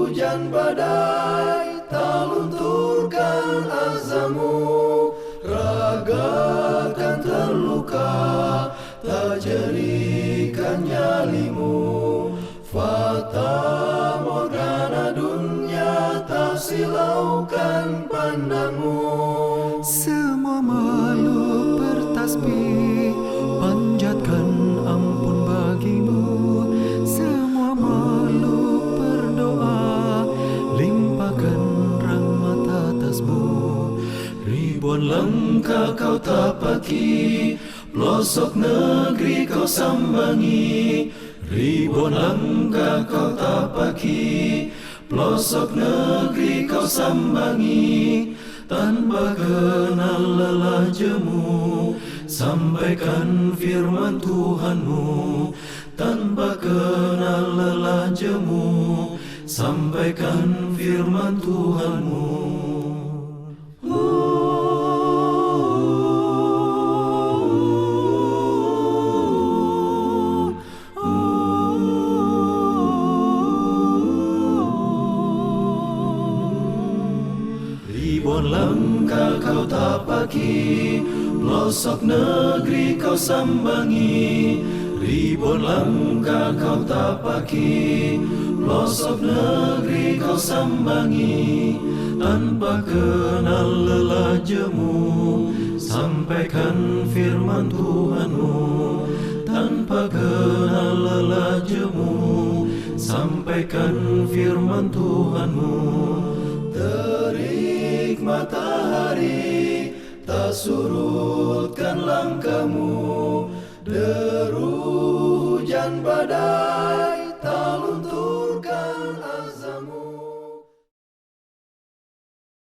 [SPEAKER 10] hujan badai tak lunturkan azammu. Raga kan terluka tak jerikan nyalimu, fata morgana dunia tak silaukan pandangmu. Semua makhluk bertasbih panjatkan ampun bagimu. Semua makhluk berdoa limpahkan rahmat atasmu. Ribuan langkah kau tapaki, pelosok negeri kau sambangi. Ribuan langkah kau tapaki, pelosok negeri kau sambangi. Tanpa kenal lelah jemu, sampaikan firman Tuhanmu. Tanpa kenal lelah jemu, sampaikan firman Tuhanmu. Ribuan langkah kau tapaki, pelosok negeri kau sambangi. Ribuan langkah kau tapaki, pelosok negeri kau sambangi. Tanpa kenal lelah jemu, sampaikan firman Tuhanmu. Tanpa kenal lelah jemu, sampaikan firman Tuhanmu. Terik matahari tak surutkan langkahmu, deru hujan badai